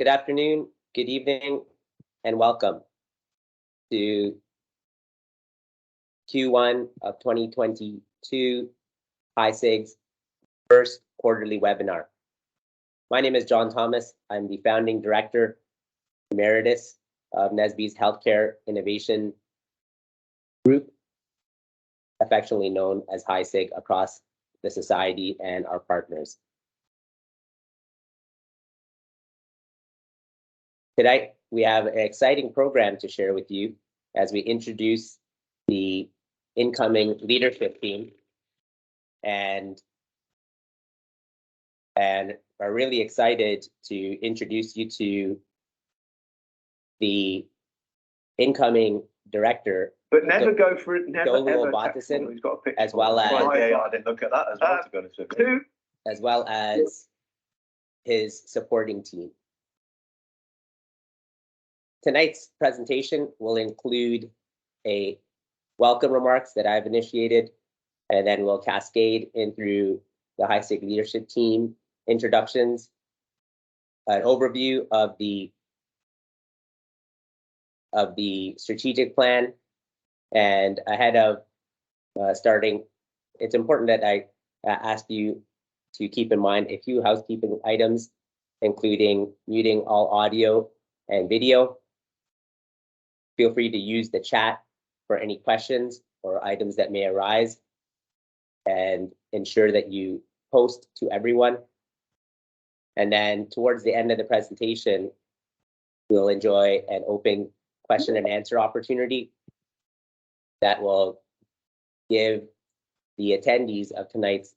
Good afternoon, good evening, and welcome to Q1 of 2022 HISIG's first quarterly webinar. My name is John Thomas. I'm the founding director emeritus of NSBE's Healthcare Innovation Group, affectionately known as HISIG across the society and our partners. Tonight, we have an exciting program to share with you as we introduce the incoming leadership team and are really excited to introduce you to the incoming director. But never go for it. Never ever. He's got a picture as well as. Yeah, I didn't look at that as well. To be honest with you. As well as his supporting team. Tonight's presentation will include a welcome remarks that I've initiated, and then we'll cascade in through the HISIG leadership team introductions, an overview of the strategic plan, and ahead of starting, it's important that I ask you to keep in mind a few housekeeping items, including muting all audio and video. Feel free to use the chat for any questions or items that may arise, and ensure that you post to everyone. And then towards the end of the presentation, we'll enjoy an open question and answer opportunity that will give the attendees of tonight's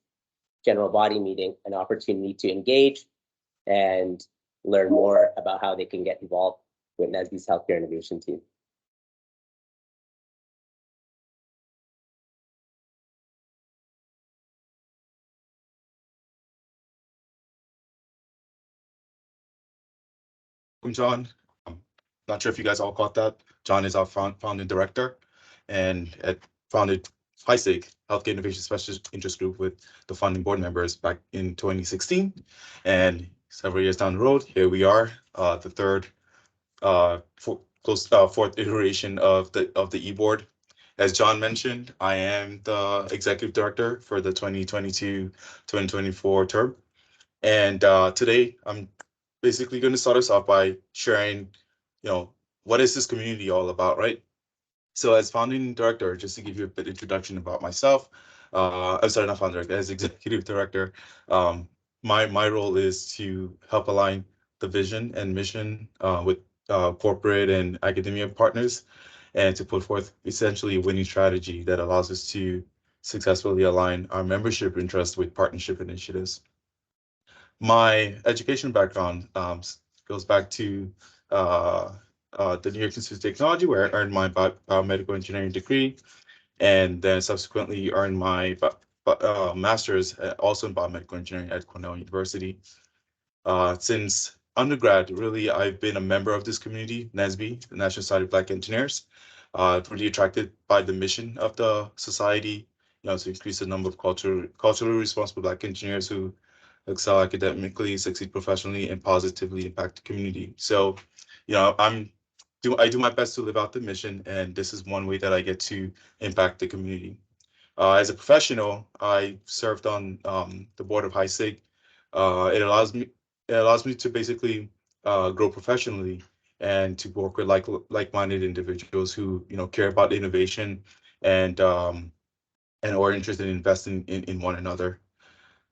general body meeting an opportunity to engage and learn more about how they can get involved with NSBE's Healthcare Innovation Team. I'm John. I'm not sure if you guys all caught that. John is our founding director and founded HISIG, Healthcare Innovation Specialist Interest Group, with the founding board members back in 2016. And several years down the road, here we are, the fourth iteration of the e-board. As John mentioned, I am the executive director for the 2022-2024 term. And today I'm basically going to start us off by sharing, what is this community all about, right? So as founding director, just to give you a bit introduction about myself, I'm sorry, not founder, as executive director, my role is to help align the vision and mission with corporate and academia partners, and to put forth essentially a winning strategy that allows us to successfully align our membership interests with partnership initiatives. My education background goes back to the New York Institute of Technology, where I earned my biomedical engineering degree, and then subsequently earned my master's also in biomedical engineering at Cornell University. Since undergrad, really, I've been a member of this community, NSBE, the National Society of Black Engineers. Really attracted by the mission of the society, to increase the number of culturally responsible Black engineers who excel academically, succeed professionally, and positively impact the community. So, I do my best to live out the mission, and this is one way that I get to impact the community. As a professional, I served on the board of HISIG. It allows me to basically grow professionally and to work with like-minded individuals who care about innovation and are interested in investing in one another.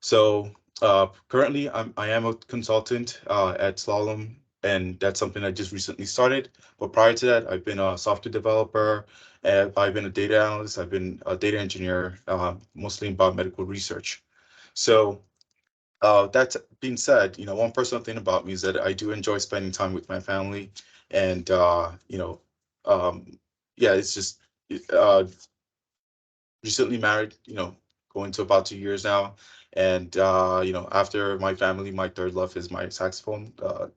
So currently, I am a consultant at Slalom, and that's something I just recently started. But prior to that, I've been a software developer, and I've been a data analyst, I've been a data engineer, mostly in biomedical research. So that being said, one personal thing about me is that I do enjoy spending time with my family, and it's just recently married, going to about 2 years now. And, after my family, my third love is my saxophone. I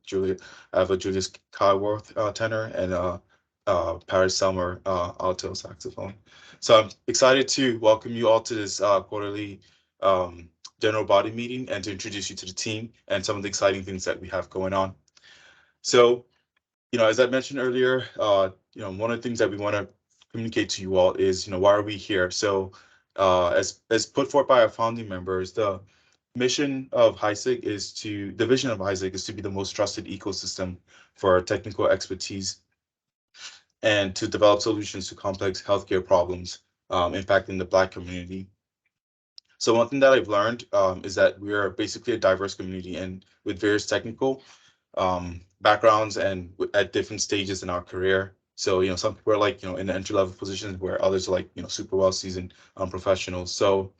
have a Julius Kyworth tenor and Paris Selmer alto saxophone. So I'm excited to welcome you all to this quarterly general body meeting and to introduce you to the team and some of the exciting things that we have going on. So, as I mentioned earlier, one of the things that we want to communicate to you all is, why are we here? So, as put forth by our founding members, the vision of HISIG is to be the most trusted ecosystem for technical expertise and to develop solutions to complex healthcare problems impacting the Black community. So one thing that I've learned is that we are basically a diverse community and with various technical backgrounds and at different stages in our career. So, some people are like, in the entry level positions where others are like, super well seasoned professionals. So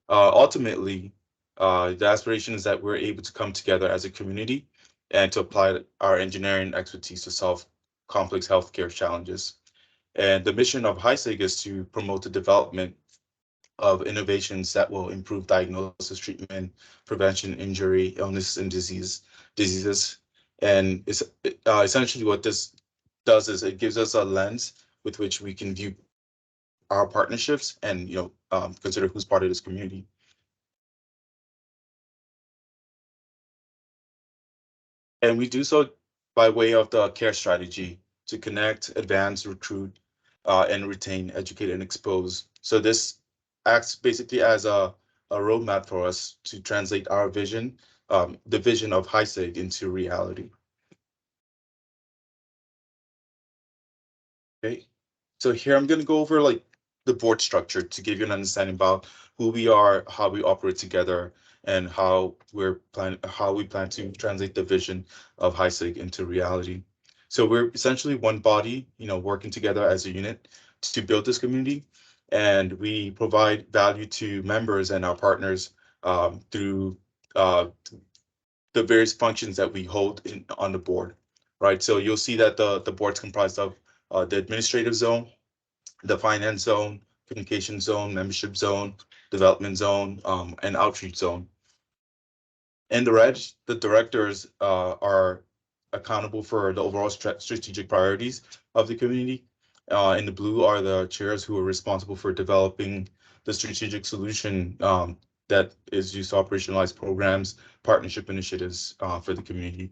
ultimately, the aspiration is that we're able to come together as a community and to apply our engineering expertise to solve complex healthcare challenges. And the mission of HISIG is to promote the development of innovations that will improve diagnosis, treatment, prevention, injury, illness, and diseases. And it's essentially what this does is it gives us a lens with which we can view our partnerships and consider who's part of this community. And we do so by way of the CARE strategy to connect, advance, recruit, and retain, educate, and expose. So this acts basically as a roadmap for us to translate our vision, the vision of HISIG into reality. Okay, so here I'm going to go over like the board structure to give you an understanding about who we are, how we operate together, and how we plan to translate the vision of HISIG into reality. So we're essentially one body, working together as a unit to build this community, and we provide value to members and our partners through the various functions that we hold on the board, right? So you'll see that the board's comprised of the administrative zone, the finance zone, communication zone, membership zone, development zone, and outreach zone. In the red, the directors are accountable for the overall strategic priorities of the community. In the blue are the chairs who are responsible for developing the strategic solution that is used to operationalize programs, partnership initiatives for the community.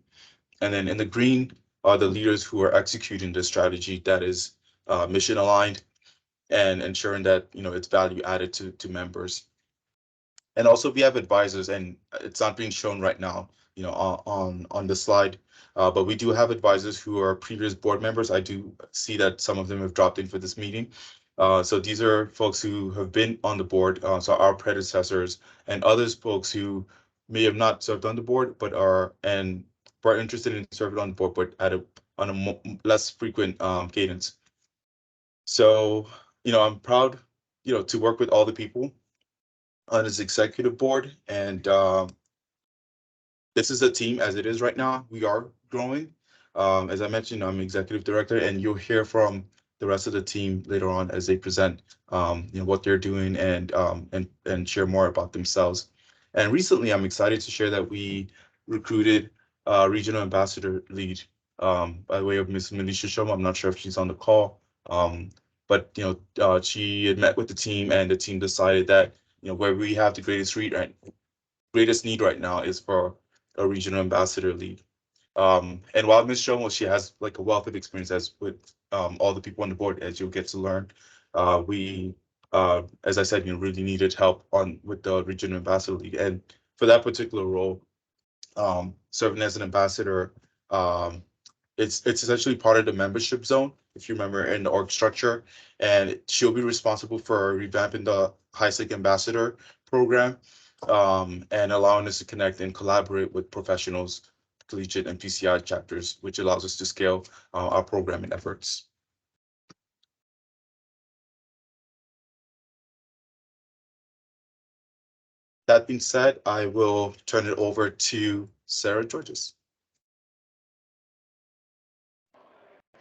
And then in the green are the leaders who are executing the strategy that is mission aligned and ensuring that it's value added to members. And also we have advisors, and it's not being shown right now, on the slide, but we do have advisors who are previous board members. I do see that some of them have dropped in for this meeting. So these are folks who have been on the board, so our predecessors and others folks who may have not served on the board, but are interested in serving on the board, but on a less frequent cadence. So, I'm proud, to work with all the people on his executive board, and this is a team as it is right now. We are growing. As I mentioned, I'm executive director, and you'll hear from the rest of the team later on as they present, what they're doing and share more about themselves. And recently, I'm excited to share that we recruited a regional ambassador lead by way of Ms. Manisha Sharma. I'm not sure if she's on the call, but she had met with the team, and the team decided that where we have the greatest need right now is for a regional ambassador lead. And while Ms. Shomo, she has like a wealth of experience as with all the people on the board, as you'll get to learn. We, as I said, really needed help with the regional ambassador lead, and for that particular role, serving as an ambassador, it's essentially part of the membership zone, if you remember, in the org structure, and she'll be responsible for revamping the HISIG ambassador program and allowing us to connect and collaborate with professionals, collegiate and PCI chapters, which allows us to scale our programming efforts. That being said, I will turn it over to Sarah Georges.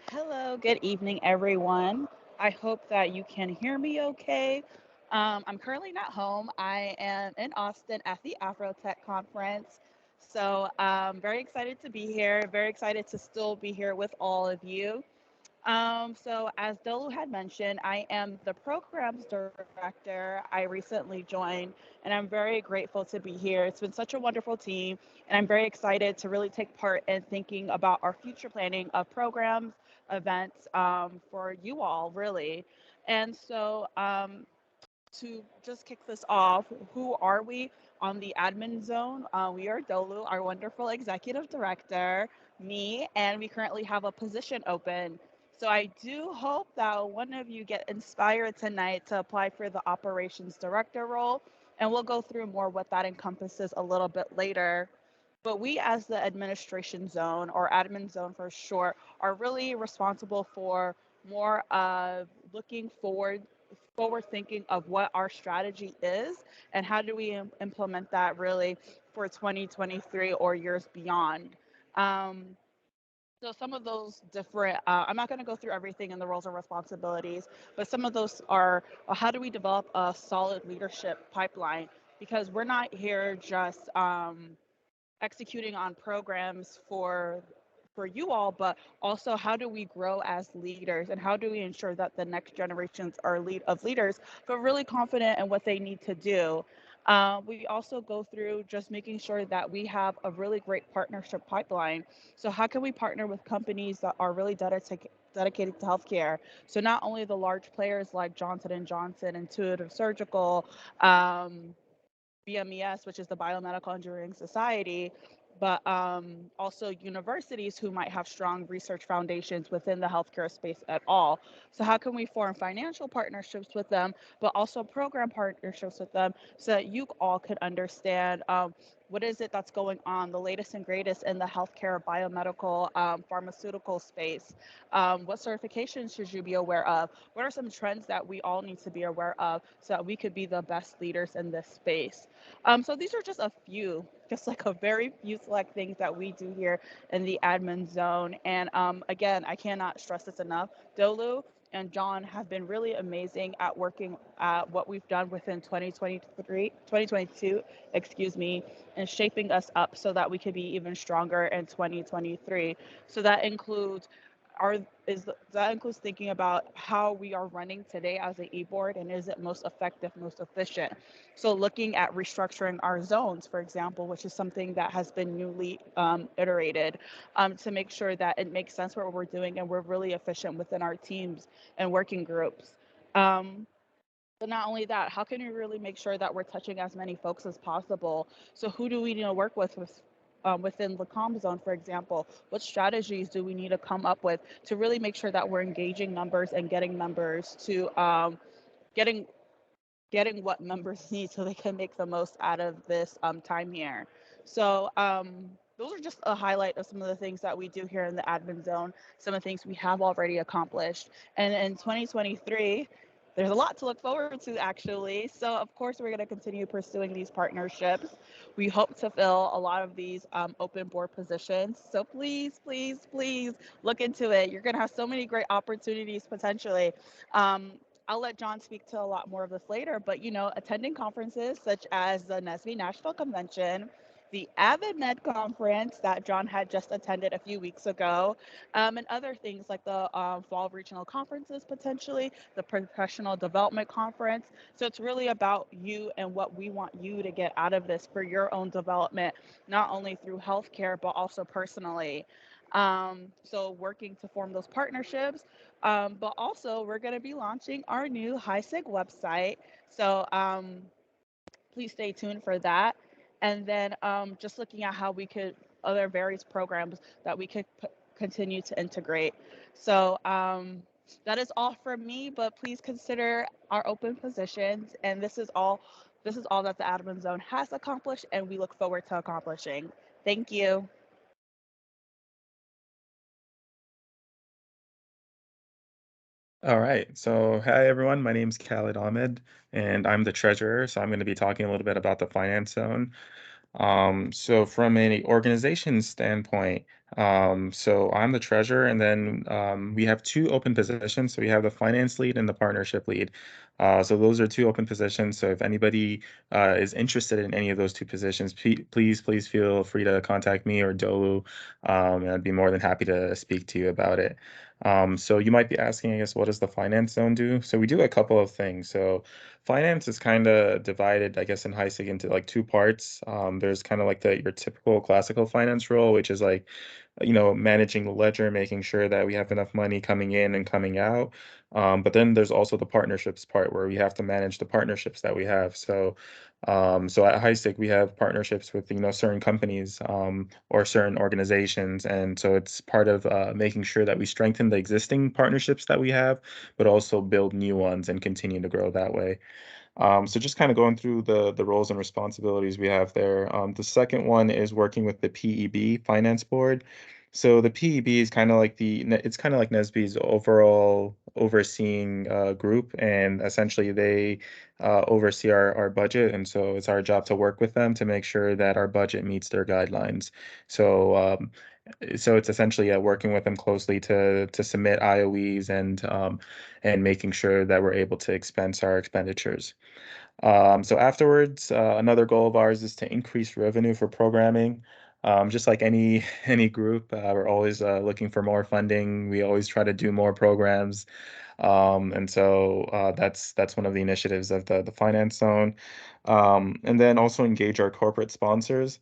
Hello, good evening, everyone. I hope that you can hear me okay. I'm currently not home. I am in Austin at the Afrotech conference. So I'm very excited to be here, very excited to still be here with all of you. So as Dolu had mentioned, I am the programs director. I recently joined, and I'm very grateful to be here. It's been such a wonderful team, and I'm very excited to really take part in thinking about our future planning of programs, events for you all, really. And so to just kick this off, who are we on the admin zone? We are Dolu, our wonderful executive director, me, and we currently have a position open. So I do hope that one of you get inspired tonight to apply for the operations director role, and we'll go through more what that encompasses a little bit later. But we, as the administration zone or admin zone for short, are really responsible for more of looking forward thinking of what our strategy is and how do we implement that really for 2023 or years beyond. Um, so some of those different, I'm not going to go through everything in the roles and responsibilities, but some of those are how do we develop a solid leadership pipeline? Because we're not here just executing on programs for you all, but also how do we grow as leaders and how do we ensure that the next generations are of leaders feel really confident in what they need to do. We also go through just making sure that we have a really great partnership pipeline. So how can we partner with companies that are really dedicated to healthcare? So not only the large players like Johnson and Johnson, Intuitive Surgical, BMES, which is the Biomedical Engineering Society, but also universities who might have strong research foundations within the healthcare space at all. So how can we form financial partnerships with them, but also program partnerships with them so that you all could understand what is it that's going on, the latest and greatest in the healthcare, biomedical, pharmaceutical space. What certifications should you be aware of? What are some trends that we all need to be aware of so that we could be the best leaders in this space? So these are just a few, just like a very few select things that we do here in the admin zone. And again, I cannot stress this enough. Dolu and John have been really amazing at working at what we've done within 2022, excuse me, and shaping us up so that we could be even stronger in 2023. So that includes that includes thinking about how we are running today as an e-board and is it most effective, most efficient. So looking at restructuring our zones, for example, which is something that has been newly iterated to make sure that it makes sense what we're doing and we're really efficient within our teams and working groups. But not only that, how can we really make sure that we're touching as many folks as possible? So who do we need to work with within the comm zone, for example? What strategies do we need to come up with to really make sure that we're engaging members and getting members to getting what members need so they can make the most out of this time here. So those are just a highlight of some of the things that we do here in the admin zone, some of the things we have already accomplished. And in 2023, there's a lot to look forward to, actually. So, of course, we're going to continue pursuing these partnerships. We hope to fill a lot of these open board positions. So please, please, please look into it. You're going to have so many great opportunities potentially. I'll let John speak to a lot more of this later, but attending conferences such as the NSBE National Convention, the AvidMed conference that John had just attended a few weeks ago, and other things like the fall regional conferences potentially, the professional development conference. So it's really about you and what we want you to get out of this for your own development, not only through healthcare, but also personally. So working to form those partnerships, but also we're going to be launching our new HISIG website. So please stay tuned for that. And then just looking at how we could, other various programs that we could continue to integrate. So that is all from me, but please consider our open positions. And this is all that the admin zone has accomplished and we look forward to accomplishing. Thank you. All right. So, hi everyone. My name is Khalid Ahmed, and I'm the treasurer. So, I'm going to be talking a little bit about the finance zone. So from an organization standpoint, so I'm the treasurer, and then we have two open positions. So we have the finance lead and the partnership lead. So those are two open positions. So if anybody is interested in any of those two positions, please feel free to contact me or Dolu, and I'd be more than happy to speak to you about it. So you might be asking, I guess, what does the finance zone do? So we do a couple of things. So finance is kind of divided, I guess, in HISIG into like two parts. There's kind of like your typical classical finance role, which is like, managing the ledger, making sure that we have enough money coming in and coming out. But then there's also the partnerships part where we have to manage the partnerships that we have. So at HISIG, we have partnerships with, certain companies or certain organizations. And so it's part of making sure that we strengthen the existing partnerships that we have, but also build new ones and continue to grow that way. So just kind of going through the roles and responsibilities we have there. The second one is working with the PEB Finance Board. So the PEB is kind of like it's kind of like NSBE's overall overseeing group, and essentially they oversee our budget, and so it's our job to work with them to make sure that our budget meets their guidelines. So it's essentially working with them closely to submit IOEs and making sure that we're able to expense our expenditures. So afterwards, another goal of ours is to increase revenue for programming. Just like any any group, we're always looking for more funding. We always try to do more programs, and so that's one of the initiatives of the finance zone. And then also engage our corporate sponsors.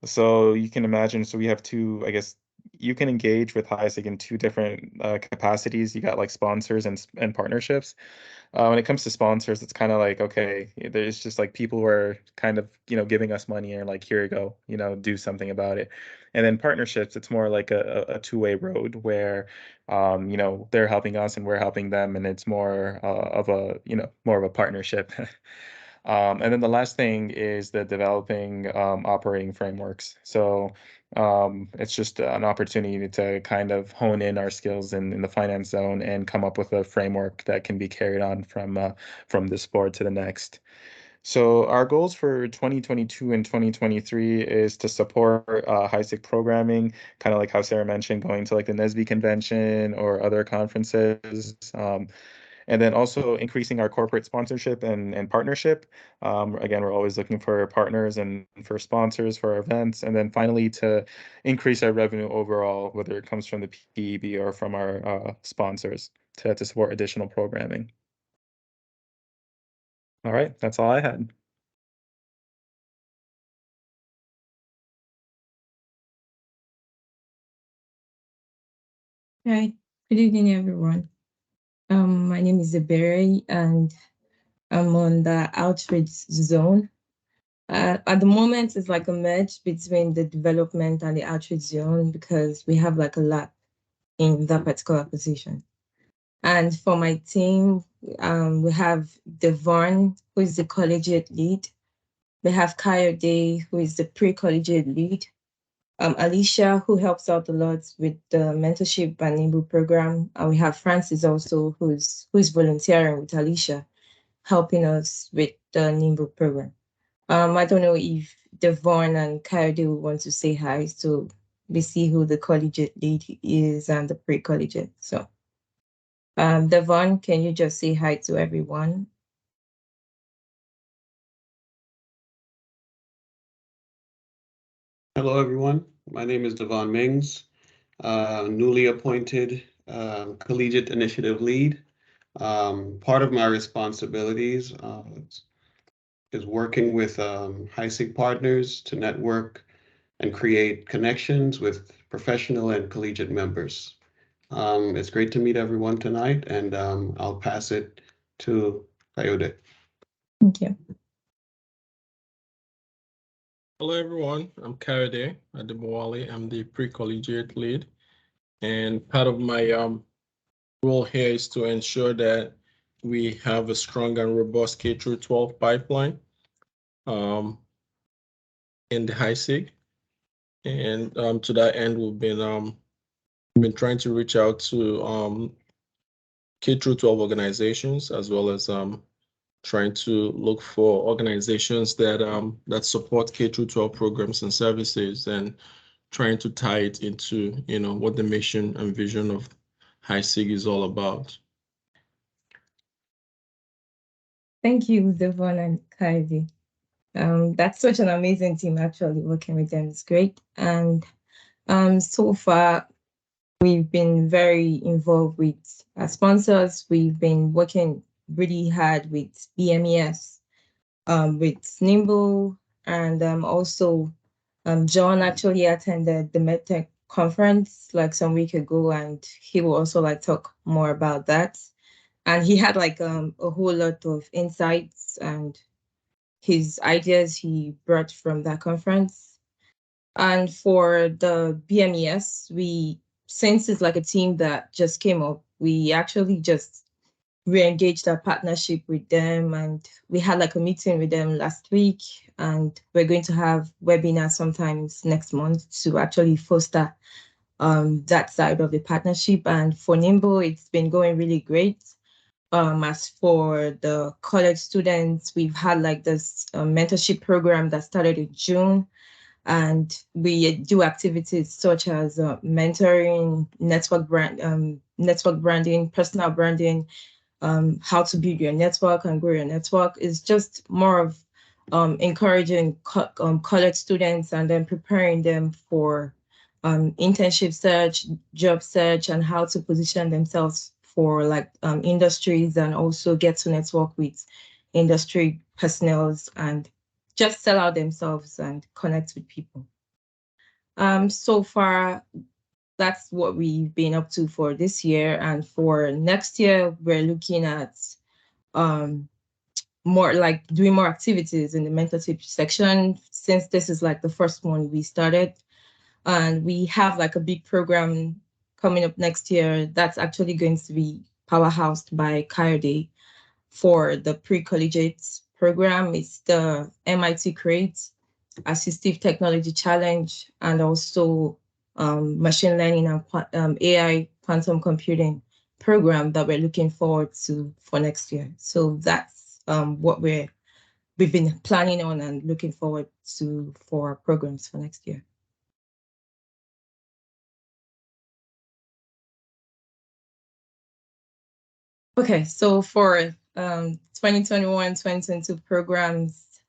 So you can imagine, so we have two, I guess you can engage with HISIG in two different capacities. You got like sponsors and partnerships. When it comes to sponsors, it's kind of like, okay, there's just like people who are kind of, giving us money and like, here you go, do something about it. And then partnerships, it's more like a two-way road where, they're helping us and we're helping them, and it's more of a, more of a partnership. And then the last thing is the developing operating frameworks. So it's just an opportunity to kind of hone in our skills in the finance zone and come up with a framework that can be carried on from this board to the next. So our goals for 2022 and 2023 is to support HISIG programming, kind of like how Sarah mentioned, going to like the NSBE convention or other conferences. And then also increasing our corporate sponsorship and partnership. Again, we're always looking for partners and for sponsors for our events. And then finally, to increase our revenue overall, whether it comes from the PEB or from our sponsors to support additional programming. All right, that's all I had. Hi, good evening, everyone. My name is Zebere, and I'm on the outreach zone. At the moment, it's like a merge between the development and the outreach zone because we have like a lot in that particular position. And for my team, we have Devon, who is the collegiate lead. We have Kayode, who is the pre-collegiate lead. Alicia, who helps out a lot with the mentorship and NIMBU program. And we have Francis also, who's volunteering with Alicia, helping us with the NIMBU program. I don't know if Devon and Coyote want to say hi, so we see who the collegiate lead is and the pre-collegiate. So, Devon, can you just say hi to everyone? Hello, everyone. My name is Devon Mings, newly appointed Collegiate Initiative Lead. Part of my responsibilities is working with HISIG partners to network and create connections with professional and collegiate members. It's great to meet everyone tonight, and I'll pass it to Coyote. Thank you. Hello, everyone. I'm Kayode Adebowale. I'm the pre-collegiate lead. And part of my role here is to ensure that we have a strong and robust K-12 pipeline in the HISIG. And to that end, we've been trying to reach out to K-12 organizations, as well as trying to look for organizations that support K-12 programs and services, and trying to tie it into what the mission and vision of HISIG is all about. Thank you, Devon and Kylie. That's such an amazing team. Actually, working with them is great. And so far, We've been very involved with our sponsors. We've been working really hard with BMES, with Nimble, and also John actually attended the MedTech conference like some week ago, and he will also like talk more about that. And he had like a whole lot of insights and his ideas he brought from that conference. And for the BMES, since it's like a team that just came up, we actually just re-engaged our partnership with them, and we had like a meeting with them last week, and we're going to have webinars sometimes next month to actually foster that side of the partnership. And for Nimble, it's been going really great. As for the college students, we've had like this mentorship program that started in June, and we do activities such as mentoring, network branding, personal branding, how to build your network and grow your network. Is just more of encouraging college students and then preparing them for internship search, job search, and how to position themselves for like industries, and also get to network with industry personnel and just sell out themselves and connect with people. So far, that's what we've been up to for this year. And for next year, we're looking at more like doing more activities in the mentorship section, since this is like the first one we started. And we have like a big program coming up next year that's actually going to be powerhoused by Coyote for the pre-collegiate program. It's the MIT Create Assistive Technology Challenge, and also machine learning and AI quantum computing program that we're looking forward to for next year. So that's what we've been planning on and looking forward to for our programs for next year. Okay, so for 2021-2022 programs,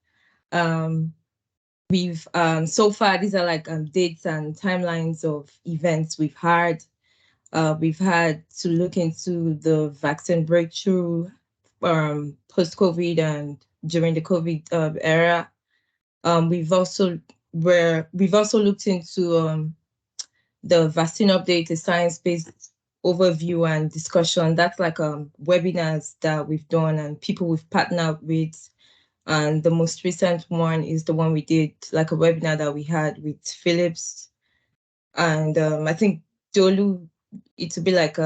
we've so far, these are like dates and timelines of events we've had. We've had to look into the vaccine breakthrough post-COVID and during the COVID era. We've also looked into the vaccine update, the science-based overview and discussion. That's like webinars that we've done and people we've partnered with. And the most recent one is the one we did, like a webinar that we had with Philips. And I think Dolu, it would be like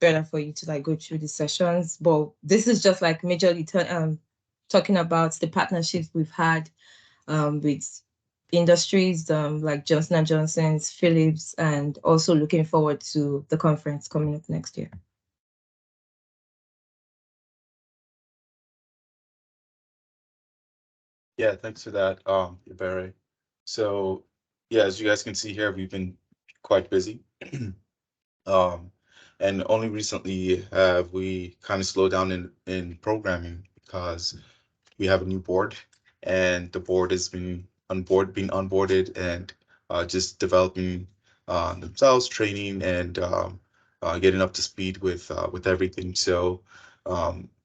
better for you to like go through the sessions. But this is just like majorly talking about the partnerships we've had with industries like Johnson & Johnson's, Philips, and also looking forward to the conference coming up next year. Yeah, thanks for that, Barry. So yeah, as you guys can see here, we've been quite busy. And only recently have we kind of slowed down in programming because we have a new board, and the board has been being onboarded and just developing themselves, training, and getting up to speed with everything. So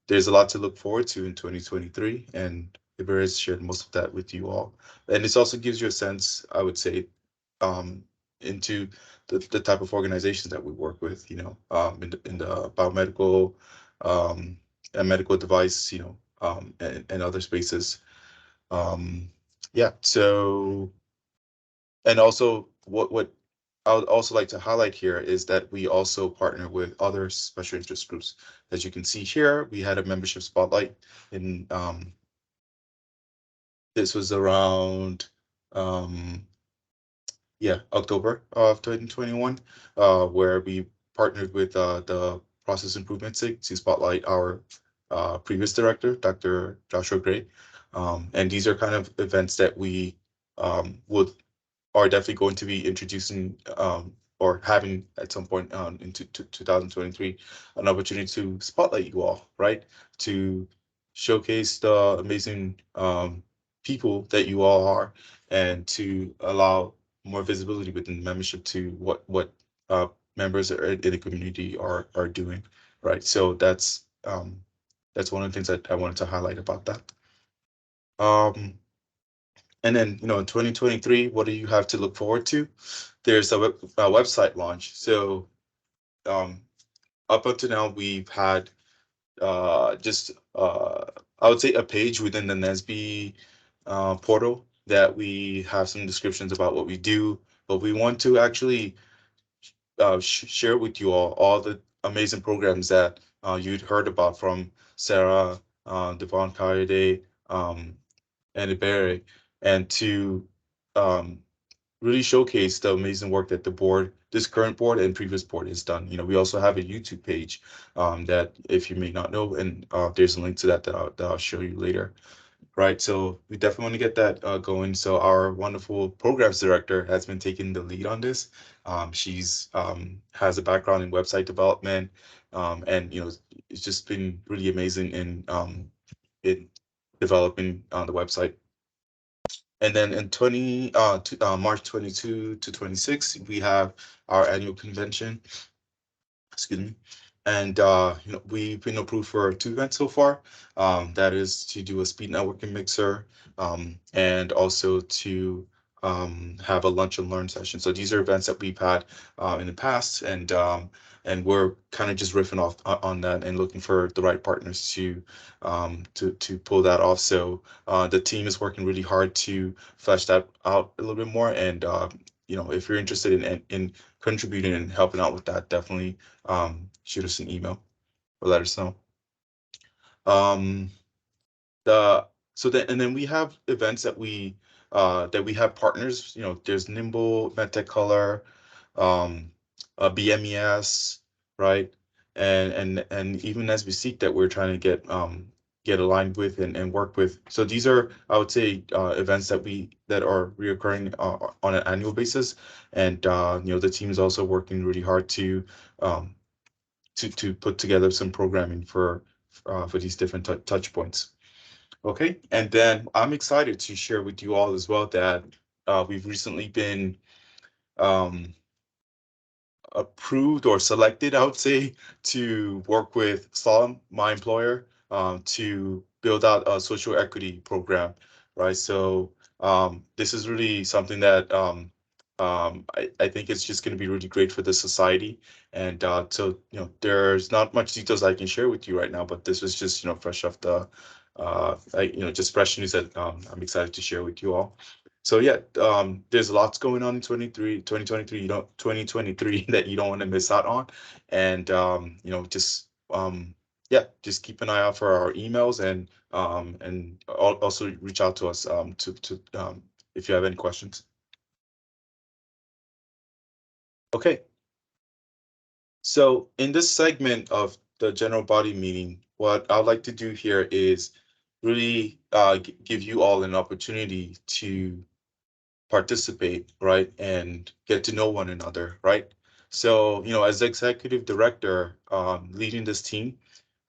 there's a lot to look forward to in 2023, and Iber has shared most of that with you all. And this also gives you a sense, I would say, into the type of organizations that we work with, you know, in the biomedical and medical device, you know, and other spaces. Yeah, so, and also what I would also like to highlight here is that we also partner with other special interest groups. As you can see here, we had a membership spotlight in this was around October of 2021, where we partnered with the Process Improvement SIG to spotlight our previous director, Dr. Joshua Gray. And these are kind of events that we are definitely going to be introducing or having at some point into 2023, an opportunity to spotlight you all, right? To showcase the amazing people that you all are, and to allow more visibility within the membership to what members in the community are doing, right? So that's one of the things that I wanted to highlight about that. And then, in 2023, what do you have to look forward to? There's a website launch. So up until now, we've had just I would say a page within the NSBE portal that we have some descriptions about what we do, but we want to actually share with you all the amazing programs that you'd heard about from Sarah, Devon Kayode, and Ibere, and to really showcase the amazing work that the board, this current board and previous board has done. We also have a YouTube page that, if you may not know, and there's a link to that that I'll show you later. Right, so we definitely want to get that going. So our wonderful programs director has been taking the lead on this. She's has a background in website development, and it's just been really amazing in developing on the website. And then in March 22 to 26, we have our annual convention. Excuse me. And we've been approved for 2 events so far. That is to do a speed networking mixer, and also to have a lunch and learn session. So these are events that we've had in the past, and we're kind of just riffing off on that and looking for the right partners to pull that off. So the team is working really hard to flesh that out a little bit more. And if you're interested in contributing and helping out with that, definitely shoot us an email or let us know. And then we have events that we have partners. There's Nimble, MedTech Color, BMES, right, and even as we seek that we're trying to get aligned with and work with. So these are, I would say, events that are reoccurring on an annual basis, and the team is also working really hard to put together some programming for these different touch points. Okay, and then I'm excited to share with you all as well that we've recently been approved or selected, I would say, to work with Solemn, my employer, to build out a social equity program, right? So this is really something that I think it's just going to be really great for the society. And so, there's not much details I can share with you right now, but this was just, fresh off the, just fresh news that I'm excited to share with you all. So yeah, there's lots going on in 2023, 2023 that you don't want to miss out on. And just keep an eye out for our emails, and also reach out to us if you have any questions. Okay. So in this segment of the general body meeting, what I'd like to do here is really give you all an opportunity to participate, right, and get to know one another, right? So, as executive director leading this team,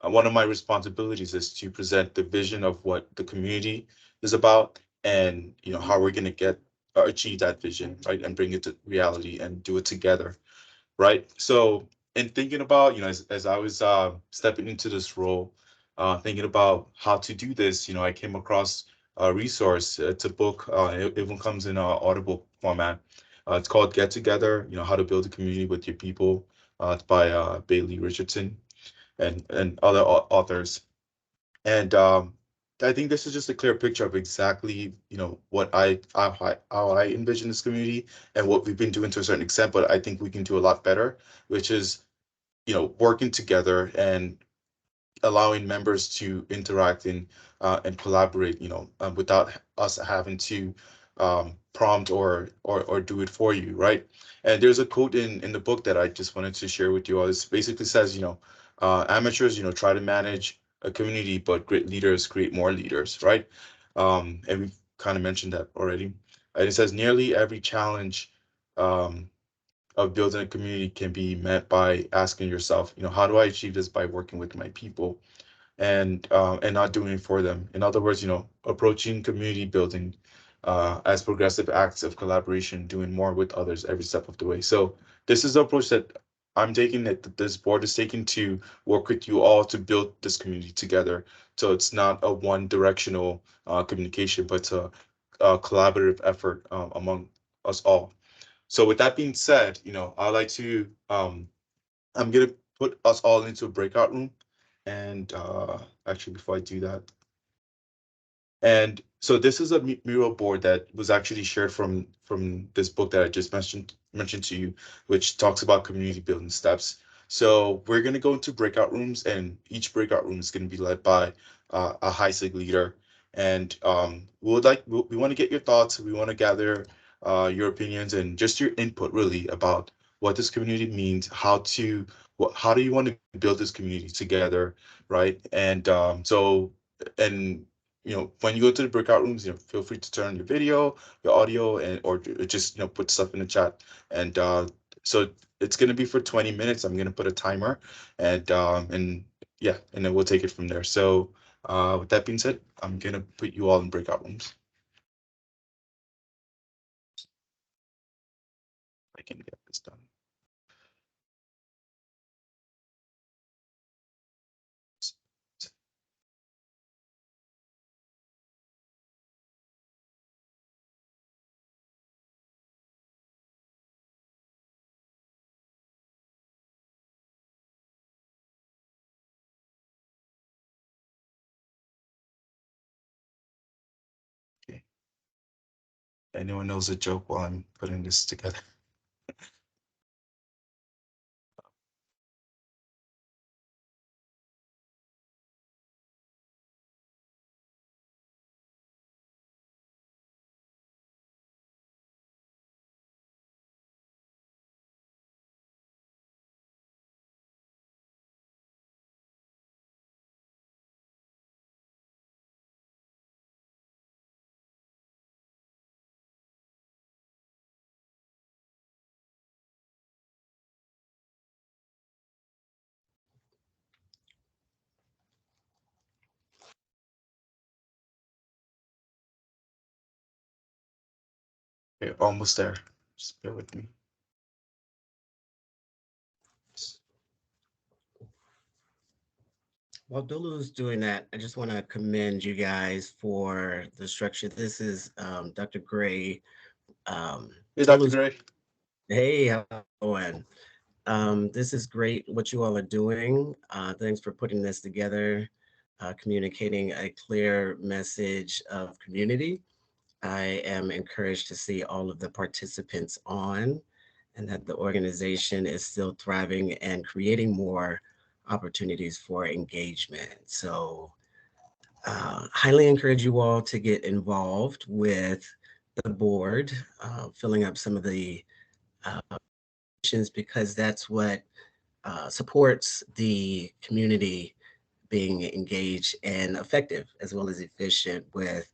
one of my responsibilities is to present the vision of what the community is about, and how we're going to achieve that vision, right, and bring it to reality and do it together, right? So in thinking about, as I was stepping into this role, thinking about how to do this, I came across a resource. It's a book. It even comes in Audible format. It's called Get Together, How to Build a Community with Your People. It's by Bailey Richardson and other authors. And I think this is just a clear picture of exactly, what how I envision this community and what we've been doing to a certain extent, but I think we can do a lot better, which is, working together and allowing members to interact and collaborate, without us having to prompt or do it for you, right? And there's a quote in the book that I just wanted to share with you all. It basically says, amateurs, try to manage a community, but great leaders create more leaders, right? And we've kind of mentioned that already. And it says nearly every challenge of building a community can be met by asking yourself, how do I achieve this by working with my people and not doing it for them? In other words, approaching community building as progressive acts of collaboration, doing more with others every step of the way. So this is the approach that I'm taking it that this board is taking to work with you all to build this community together. So it's not a one directional communication, but a collaborative effort among us all. So with that being said, I'd like to I'm gonna put us all into a breakout room, and actually before I do that, and so this is a mural board that was actually shared from this book that I just mentioned to you, which talks about community building steps. So we're gonna go into breakout rooms, and each breakout room is gonna be led by a HISIG leader. And we want to get your thoughts. We want to gather your opinions and just your input really about what this community means, how do you want to build this community together, right? And and when you go to the breakout rooms, feel free to turn on your video, your audio, and or just put stuff in the chat. And so it's gonna be for 20 minutes. I'm gonna put a timer, and yeah, and then we'll take it from there. So with that being said, I'm gonna put you all in breakout rooms. I can get this done. Okay. Anyone knows a joke while I'm putting this together? Okay, almost there. Just bear with me. While Dulu's doing that, I just want to commend you guys for the structure. This is Dr. Gray. Hey, Dr. Gray. Hey, how's it going? This is great what you all are doing. Thanks for putting this together, communicating a clear message of community. I am encouraged to see all of the participants on and that the organization is still thriving and creating more opportunities for engagement. So highly encourage you all to get involved with the board, filling up some of the positions because that's what supports the community being engaged and effective as well as efficient with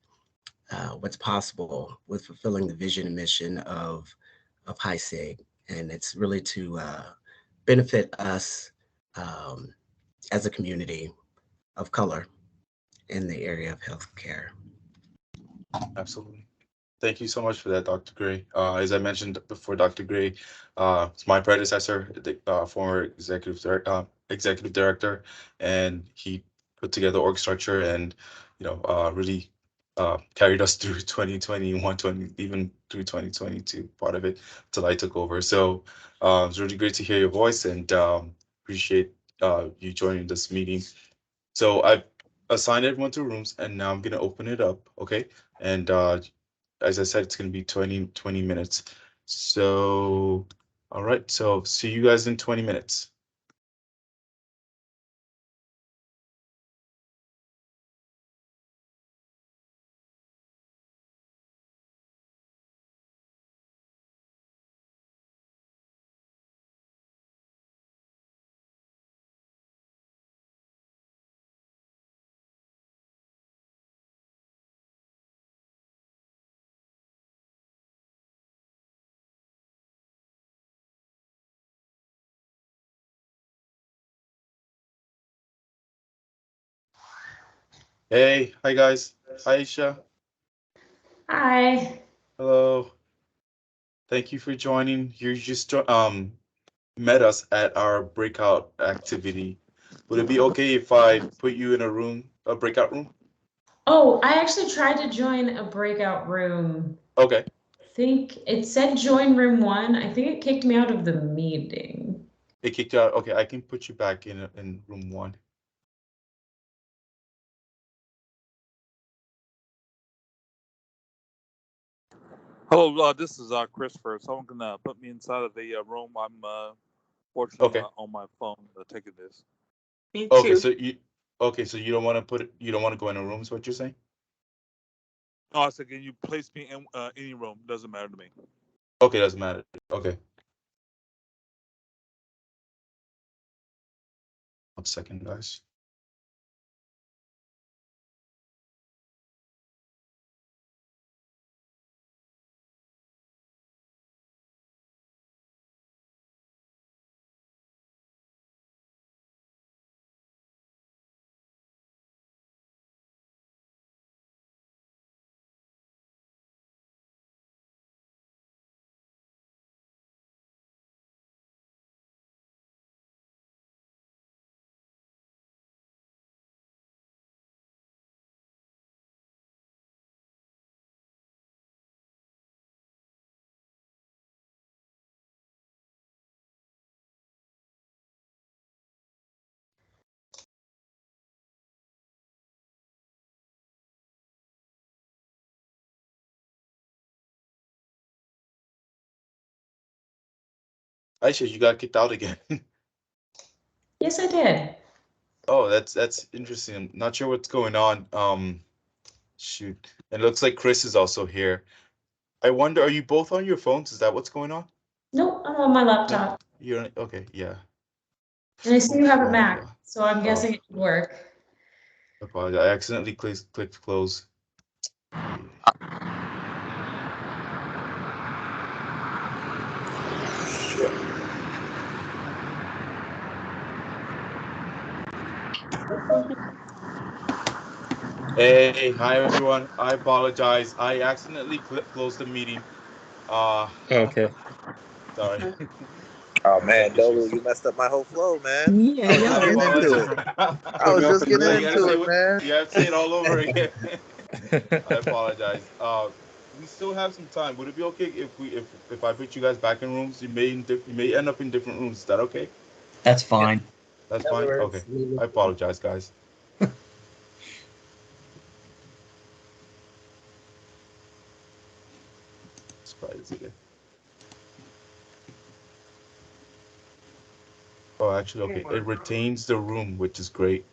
what's possible with fulfilling the vision and mission of HISIG. And it's really to benefit us as a community of color in the area of healthcare. Absolutely. Thank you so much for that, Dr. Gray. As I mentioned before, Dr. Gray is my predecessor, the former executive director, and he put together org structure and really carried us through 2021, even through 2022, part of it till I took over. So it's really great to hear your voice and appreciate you joining this meeting. So I've assigned everyone to rooms, and now I'm gonna open it up, okay? And as I said, it's going to be 20 minutes. So, all right. So see you guys in 20 minutes. Hey, hi guys. Hi, Aisha. Hi. Hello. Thank you for joining. You're just met us at our breakout activity. Would it be okay if I put you in a breakout room? Oh, I actually tried to join a breakout room. Okay. I think it said join room 1. I think it kicked me out of the meeting. It kicked you out. Okay, I can put you back in room 1. Hello, this is Christopher. Someone can put me inside of the room. I'm fortunately Okay. on my phone taking this. Me Okay, too. so you don't want to go in a room, is what you're saying? No, I said, can you place me in any room? Doesn't matter to me. Okay, doesn't matter. Okay. 1 second, guys. Aisha, you got kicked out again. Yes, I did. Oh, that's interesting. I'm not sure what's going on. Shoot. It looks like Chris is also here. I wonder, are you both on your phones? Is that what's going on? Nope, I'm on my laptop. You're okay, yeah. And I see you have a Oh, Mac, God. so I'm guessing it should work. Apologize. I accidentally clicked close. Hey, hi everyone. I apologize. I accidentally closed the meeting. Okay. Sorry. Oh man, Tech Dolu, issues. you messed up my whole flow, man. Yeah, I was yeah. just getting into it. I was just getting So you gotta into say it, man. you have to say it all over again. I apologize. We still have some time. Would it be okay if I put you guys back in rooms? You may end up in different rooms. Is that okay? That's fine. That's That fine. works. Okay. I apologize, guys. Let's try this again. Oh, actually, okay. It retains the room, which is great.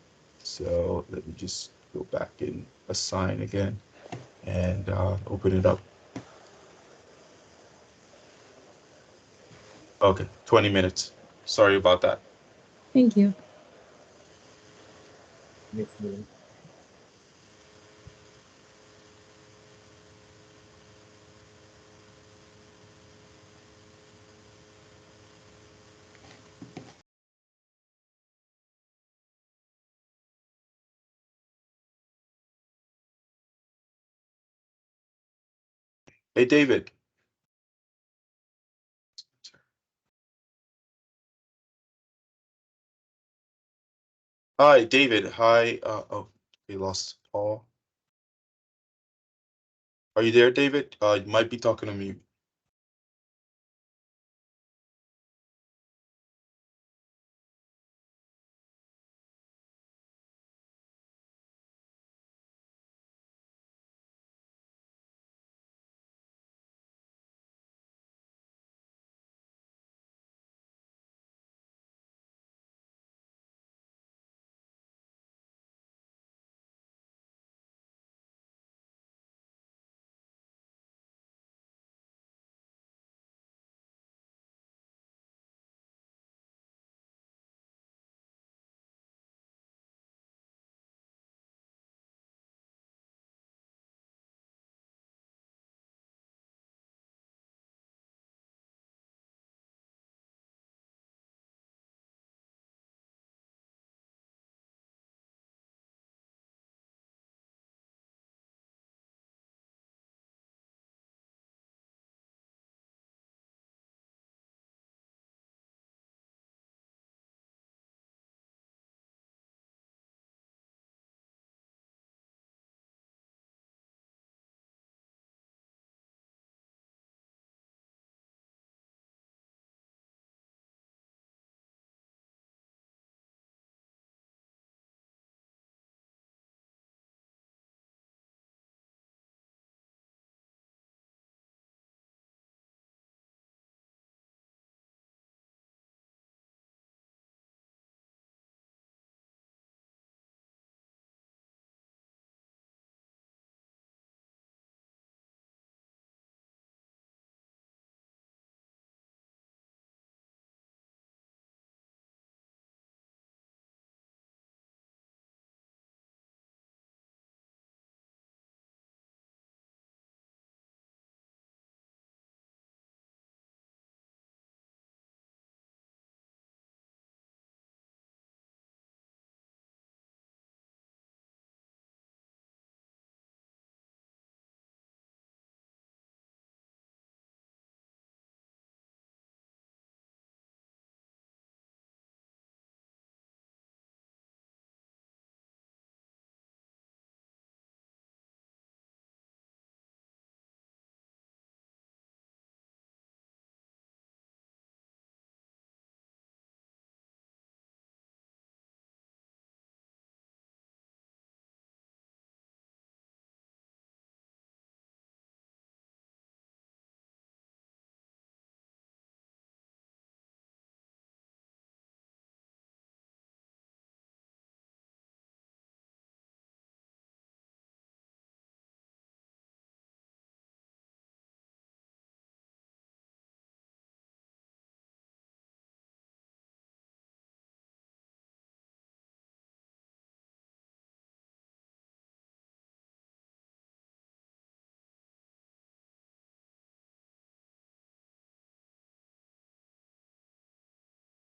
So let me just go back and assign again and open it up. Okay, 20 minutes. Sorry about that. Thank you. Hey, David. Hi, David. Hi. Oh, we lost Paul. Are you there, David? You might be talking to me.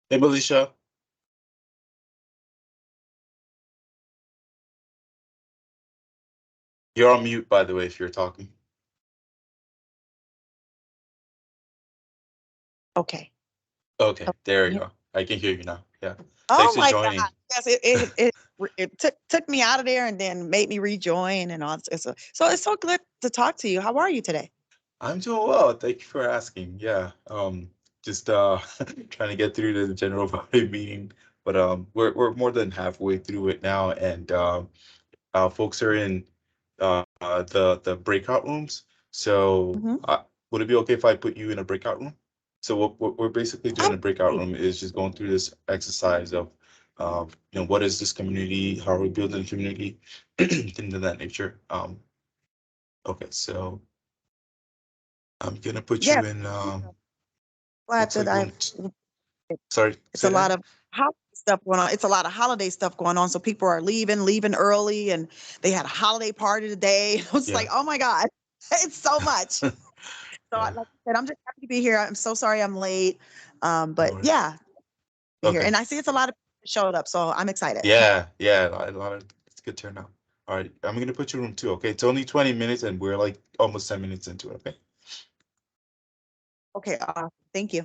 Hey, Melisha. You're on mute, by the way, if you're talking. Okay. Okay, there you go. I can hear you now. Yeah. Oh Thanks for my joining. God. Yes, it took me out of there and then made me rejoin and all. So it's so good to talk to you. How are you today? I'm doing well. Thank you for asking. Yeah. Just trying to get through the general body meeting, but we're more than halfway through it now, and folks are in the breakout rooms. So would it be okay if I put you in a breakout room? So what we're basically doing in a breakout room is just going through this exercise of what is this community, how are we building a community, things of that nature. Okay, so I'm gonna put Yeah, you in glad looks that like I. sorry, It's say a lot that? of holiday stuff going on. It's a lot of holiday stuff going on. So people are leaving early, and they had a holiday party today. It was Yeah. like, oh my God, it's so much. So Yeah. like I said, I'm just happy to be here. I'm so sorry I'm late. No But worries. yeah, be here. Okay. And I see it's a lot of people showed up, so I'm excited. Yeah, a lot of it's a good turnout. All right, I'm gonna put you room two. Okay, it's only 20 minutes and we're like almost 10 minutes into it. Okay. Okay, thank you.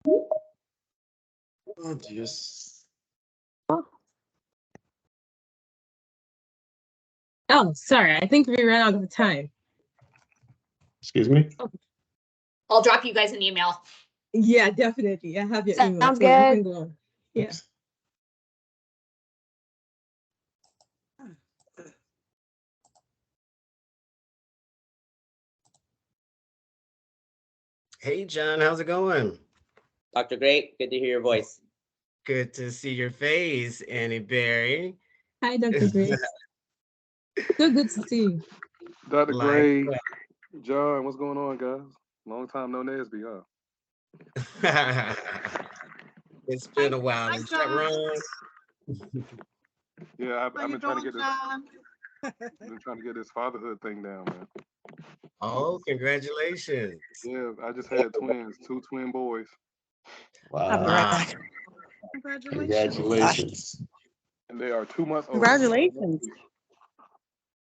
Oh, yes. Oh, sorry. I think we ran out of time. Excuse me? I'll drop you guys an email. Yeah, definitely. I have your email. Sounds so we good. can go on. Yeah. Hey, John, how's it going? Dr. Great, good to hear your voice. Good to see your face, Annie Berry. Hi, Dr. Gray. So good to see you. Dr. Like, Gray, John, what's going on, guys? Long time no NSBE, huh? it's been a while. Hi, Is that Ron? Yeah, I've How you been trying to doing, get John? been trying to get this fatherhood thing down, man. Oh, congratulations. Yeah, I just had twins, 2 twin boys. Wow. Congratulations. And they are 2 months old. Congratulations.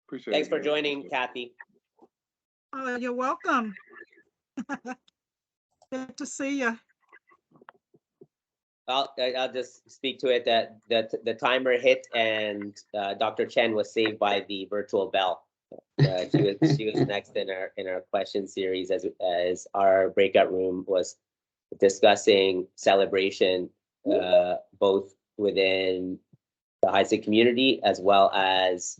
Appreciate Thanks it. for man. joining, Kathy. Oh, you're welcome. Good to see you. I'll just speak to it that the timer hit and Dr. Chen was saved by the virtual bell. She was next in our question series as our breakout room was discussing celebration both within the HISIG community as well as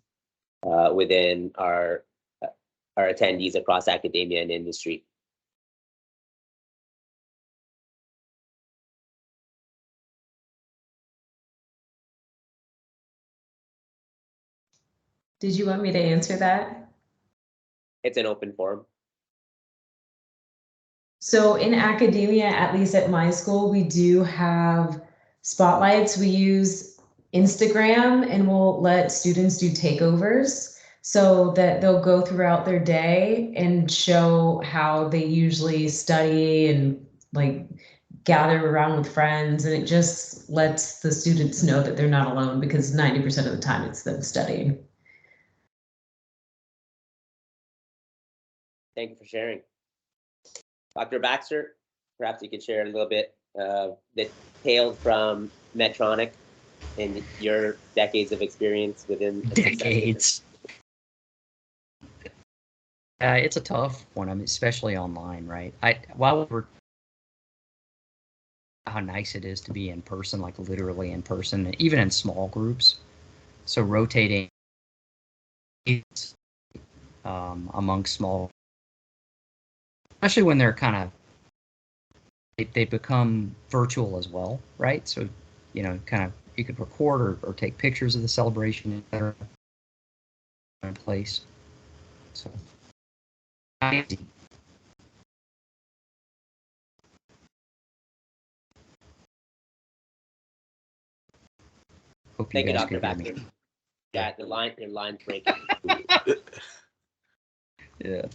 within our attendees across academia and industry. Did you want me to answer that? It's an open forum. So in academia, at least at my school, we do have spotlights. We use Instagram and we'll let students do takeovers so that they'll go throughout their day and show how they usually study and like gather around with friends. And it just lets the students know that they're not alone because 90% of the time it's them studying. Thank you for sharing. Dr. Baxter, perhaps you could share a little bit the tale from Medtronic and your decades of experience within the Decades. It's a tough one. I mean, especially online, right? While we're how nice it is to be in person, like literally in person, even in small groups. So rotating among small, especially when they're kind of they become virtual as well, right? So kind of you could record or take pictures of the celebration in place. So. Easy. Hope Thank you, guys Dr. can hear Baxter. me. Yeah, your line's breaking. Yeah.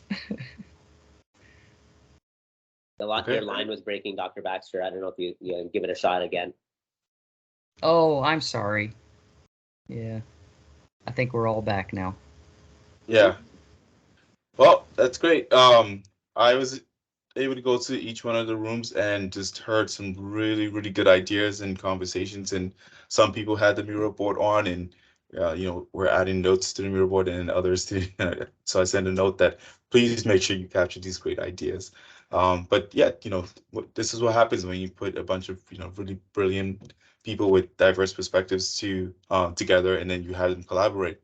Your line was breaking, Dr. Baxter. I don't know if you give it a shot again. Oh, I'm sorry. Yeah. I think we're all back now. Yeah. Well, that's great. I was able to go to each one of the rooms and just heard some really, really good ideas and conversations. And some people had the mural board on and, we're adding notes to the mural board and others to, so I sent a note that please make sure you capture these great ideas. But yeah, this is what happens when you put a bunch of, really brilliant people with diverse perspectives together and then you have them collaborate.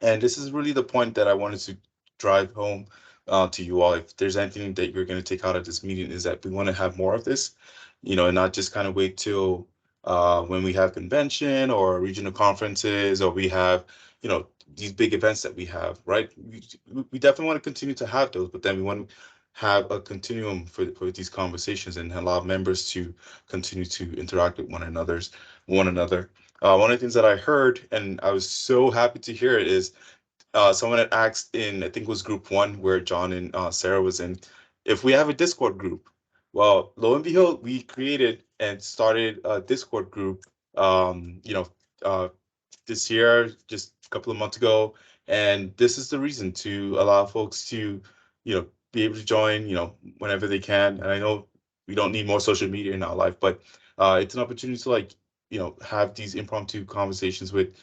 And this is really the point that I wanted to drive home to you all. If there's anything that you're going to take out of this meeting, is that we want to have more of this, and not just kind of wait till when we have convention or regional conferences or we have, these big events that we have, right? We definitely want to continue to have those, but then we want to have a continuum for these conversations and allow members to continue to interact with one another. One of the things that I heard, and I was so happy to hear it, is someone had asked in, I think it was group 1, where John and Sarah was in, if we have a Discord group. Well, lo and behold, we created and started a Discord group, this year, just a couple of months ago. And this is the reason to allow folks to, be able to join, whenever they can. And I know we don't need more social media in our life, but it's an opportunity to like, you know, have these impromptu conversations with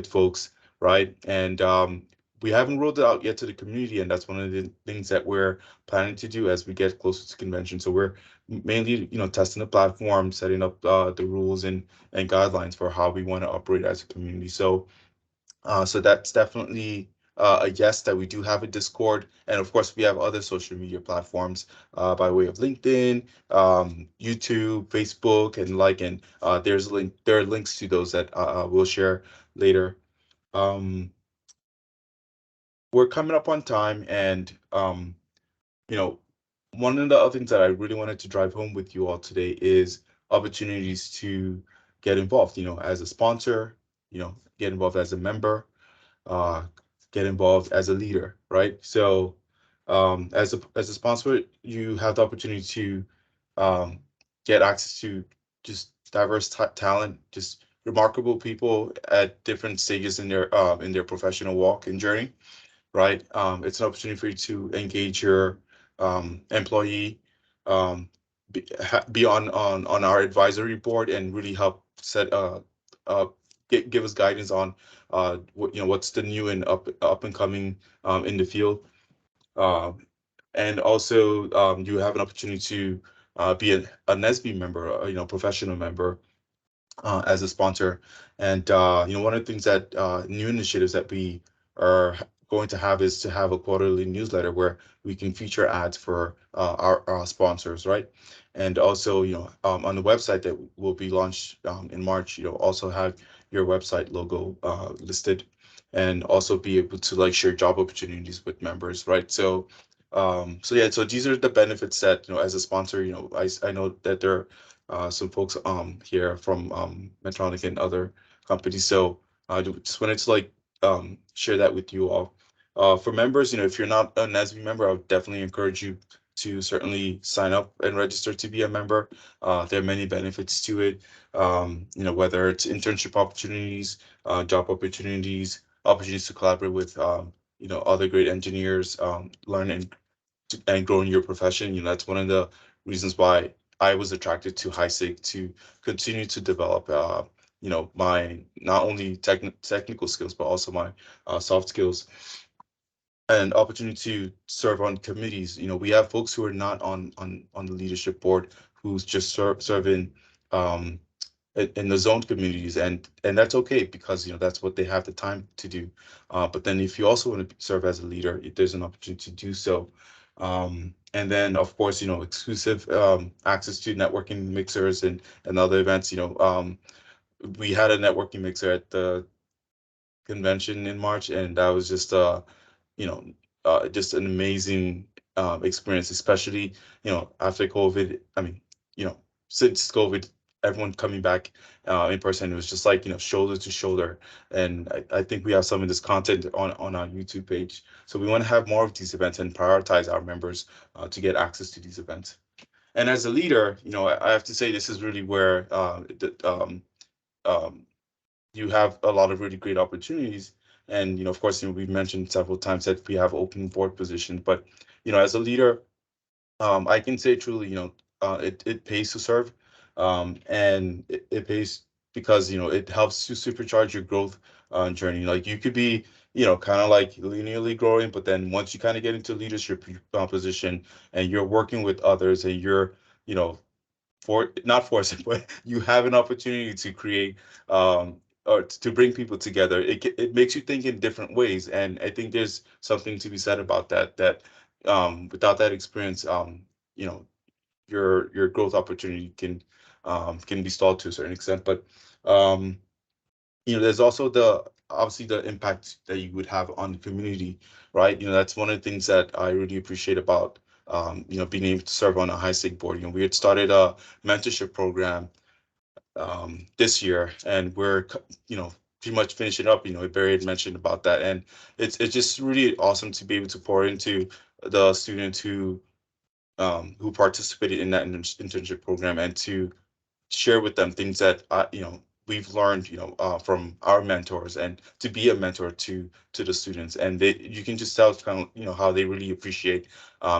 folks, right? And we haven't rolled it out yet to the community, and that's one of the things that we're planning to do as we get closer to convention. So we're mainly, you know, testing the platform, setting up the rules and guidelines for how we want to operate as a community. So so that's definitely a yes, that we do have a Discord. And of course, we have other social media platforms by way of LinkedIn, YouTube, Facebook, and like, and there are links to those that we'll share later. Um, we're coming up on time, and you know, one of the other things that I really wanted to drive home with you all today is opportunities to get involved, you know, as a sponsor, you know, get involved as a member, uh, get involved as a leader, right? So as a sponsor, you have the opportunity to get access to just diverse talent, just remarkable people at different stages in their professional walk and journey, right? It's an opportunity for you to engage your employee, be on our advisory board and really help set give us guidance on what, you know, what's the new and up and coming in the field. And also you have an opportunity to be an NSBE member, you know, professional member, as a sponsor. And you know, one of the things that new initiatives that we are going to have is to have a quarterly newsletter where we can feature ads for our sponsors, right? And also, you know, on the website that will be launched in March, you know, also have your website logo listed, and also be able to like share job opportunities with members, right? So so yeah, so these are the benefits that, you know, as a sponsor, you know, I know that there are some folks here from Medtronic and other companies. So I just wanted to like share that with you all. For members, you know, if you're not an NSBE member, I would definitely encourage you to certainly sign up and register to be a member. There are many benefits to it. You know, whether it's internship opportunities, job opportunities, opportunities to collaborate with you know, other great engineers, learn and grow in your profession. You know, that's one of the reasons why I was attracted to HISIG, to continue to develop, you know, my not only technical skills, but also my soft skills, and opportunity to serve on committees. You know, we have folks who are not on the leadership board, who's just serving in the zoned communities, and that's okay, because, you know, that's what they have the time to do. But then if you also want to serve as a leader, there's an opportunity to do so. And then of course, you know, exclusive access to networking mixers and other events. You know, we had a networking mixer at the convention in March, and that was just you know, just an amazing experience, especially, you know, after COVID. I mean, you know, since COVID, everyone coming back in person, it was just like, you know, shoulder to shoulder. And I think we have some of this content on our YouTube page. So we want to have more of these events and prioritize our members to get access to these events. And as a leader, you know, I have to say this is really where um, you have a lot of really great opportunities. And, you know, of course, you know, we've mentioned several times that we have open board positions, but, you know, as a leader, I can say truly, you know, it pays to serve, and it pays because, you know, it helps to supercharge your growth journey. Like, you could be, you know, kind of like linearly growing, but then once you kind of get into leadership position and you're working with others and you're, you know, not forcing, but you have an opportunity to create or to bring people together. It makes you think in different ways, and I think there's something to be said about that. That without that experience, you know, your growth opportunity can be stalled to a certain extent. But you know, there's also obviously the impact that you would have on the community, right? You know, that's one of the things that I really appreciate about you know, being able to serve on a HISIG board. You know, we had started a mentorship program this year, and we're, you know, pretty much finishing up. You know, Barry had mentioned about that, and it's just really awesome to be able to pour into the students who participated in that internship program, and to share with them things that you know, we've learned, you know, from our mentors, and to be a mentor to the students. And you can just tell kind of, you know, how they really appreciate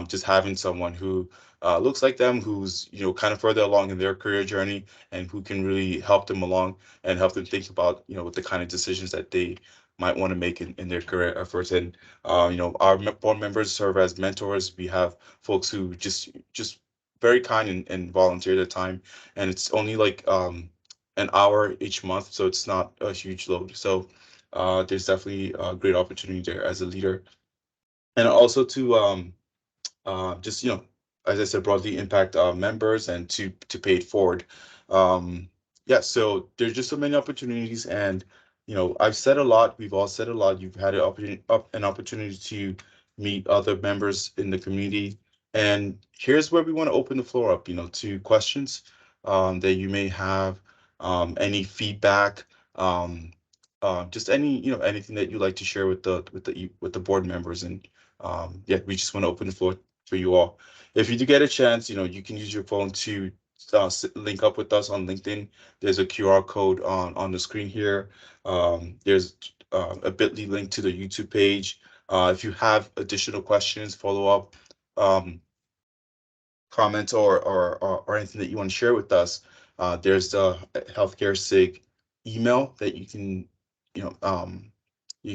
just having someone who looks like them, who's kind of further along in their career journey, and who can really help them along and help them think about the kind of decisions that they might want to make in their career efforts. And our board members serve as mentors. We have folks who just very kind and volunteer their time, and it's only like an hour each month, so it's not a huge load. So there's definitely a great opportunity there as a leader, and also to just as I said, broadly impact members and to pay it forward. Yeah, so there's just so many opportunities, and I've said a lot. We've all said a lot. You've had an opportunity to meet other members in the community, and here's where we want to open the floor up, to questions that you may have, any feedback, just anything that you'd like to share with the board members. And yeah, we just want to open the floor for you all. If you do get a chance, you can use your phone to link up with us on LinkedIn. There's a QR code on the screen here. There's a bit.ly link to the YouTube page. If you have additional questions, follow up, comments, or anything that you want to share with us, there's the Healthcare SIG email that you can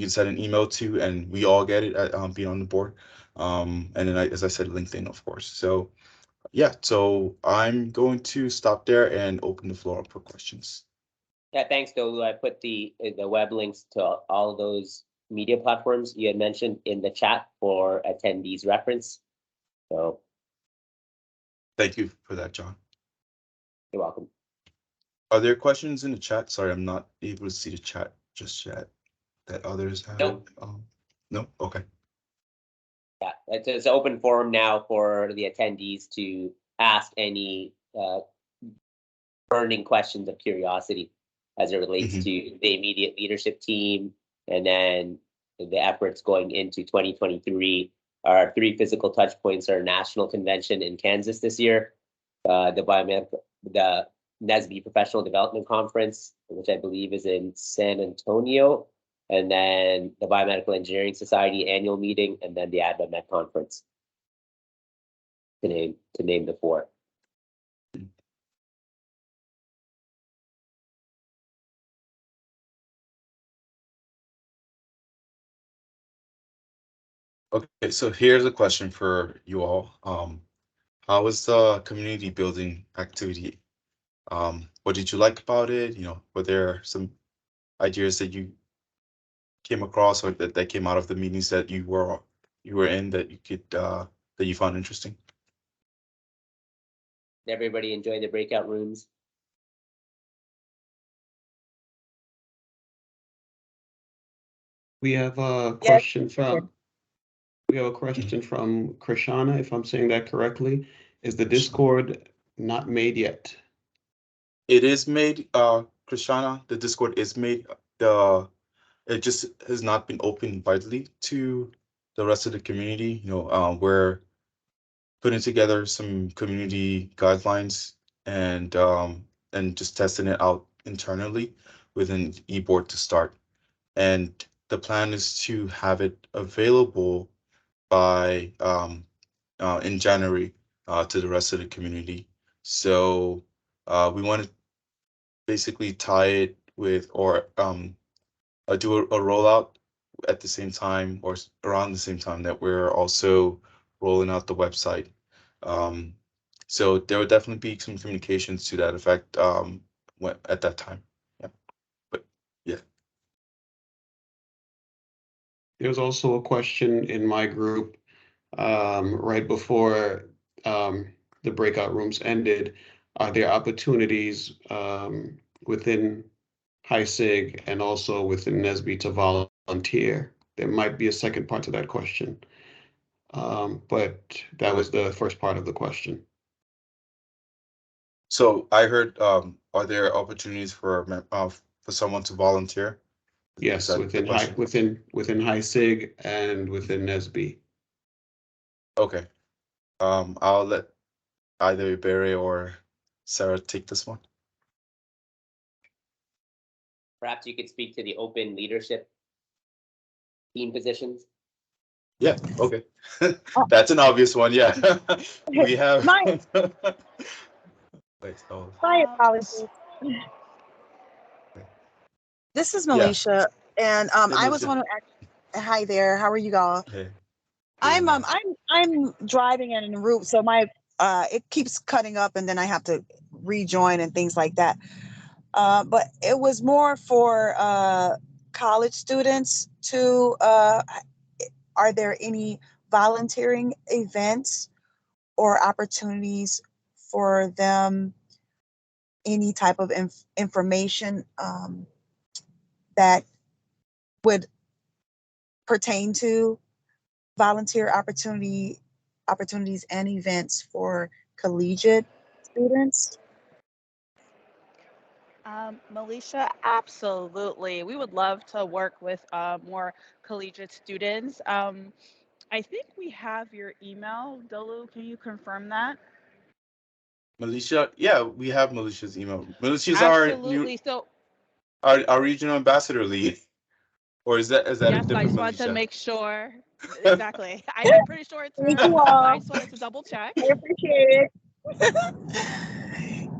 send an email to, and we all get it at being on the board. And then as I said, LinkedIn, of course. So yeah, so I'm going to stop there and open the floor up for questions. Yeah, thanks, Dolu. I put the web links to all those media platforms you had mentioned in the chat for attendees reference. So thank you for that, John. You're welcome. Are there questions in the chat? Sorry, I'm not able to see the chat just yet that others have. Nope. No? Okay. Yeah, it's an open forum now for the attendees to ask any burning questions of curiosity as it relates to the immediate leadership team, and then the efforts going into 2023. Our 3 physical touch points are National Convention in Kansas this year, the NSBE Professional Development Conference, which I believe is in San Antonio, and then the Biomedical Engineering Society annual meeting, and then the AdvaMed conference, to name the 4. Okay, so here's a question for you all. How was the community building activity? What did you like about it? Were there some ideas that you came across, or that came out of the meetings that you were in, that you could that you found interesting? Everybody enjoy the breakout rooms? We have a question from Krishana, if I'm saying that correctly. Is the Discord not made yet? It is made, Krishana. The Discord is made. It just has not been opened widely to the rest of the community. We're putting together some community guidelines and just testing it out internally within eBoard to start. And the plan is to have it available by in January to the rest of the community. So we want to basically tie it with, or do a rollout at the same time, or around the same time that we're also rolling out the website. So there will definitely be some communications to that effect at that time. Yeah, but yeah. There's also a question in my group right before the breakout rooms ended. Are there opportunities within HISIG and also within NSBE to volunteer? There might be a second part to that question, but that was the first part of the question. So I heard, are there opportunities for someone to volunteer? Yes, within HISIG and within NSBE. Okay. I'll let either Barry or Sarah take this one. Perhaps you could speak to the open leadership team positions. Yeah, okay. That's an obvious one, yeah. We have. My Wait, oh, my Um, apologies. This is yeah. Melisha, and Hey, I was Melissa. want to ask. Hi there. How are you all? Hey, doing I'm well. I'm driving in en route, so my it keeps cutting up, and then I have to rejoin and things like that. But it was more for college students to. Are there any volunteering events or opportunities for them? Any type of information that would pertain to volunteer opportunities and events for collegiate students? Melisha, absolutely. We would love to work with more collegiate students. I think we have your email. Dolu, can you confirm that? Militia, yeah, we have Militia's email. Militia's our new Absolutely. So, our regional ambassador lead, or is that a yes, but I different just wanted to Militia? make sure. Exactly. I'm pretty sure it's Thank her, you but I all. just wanted to double check. I appreciate it.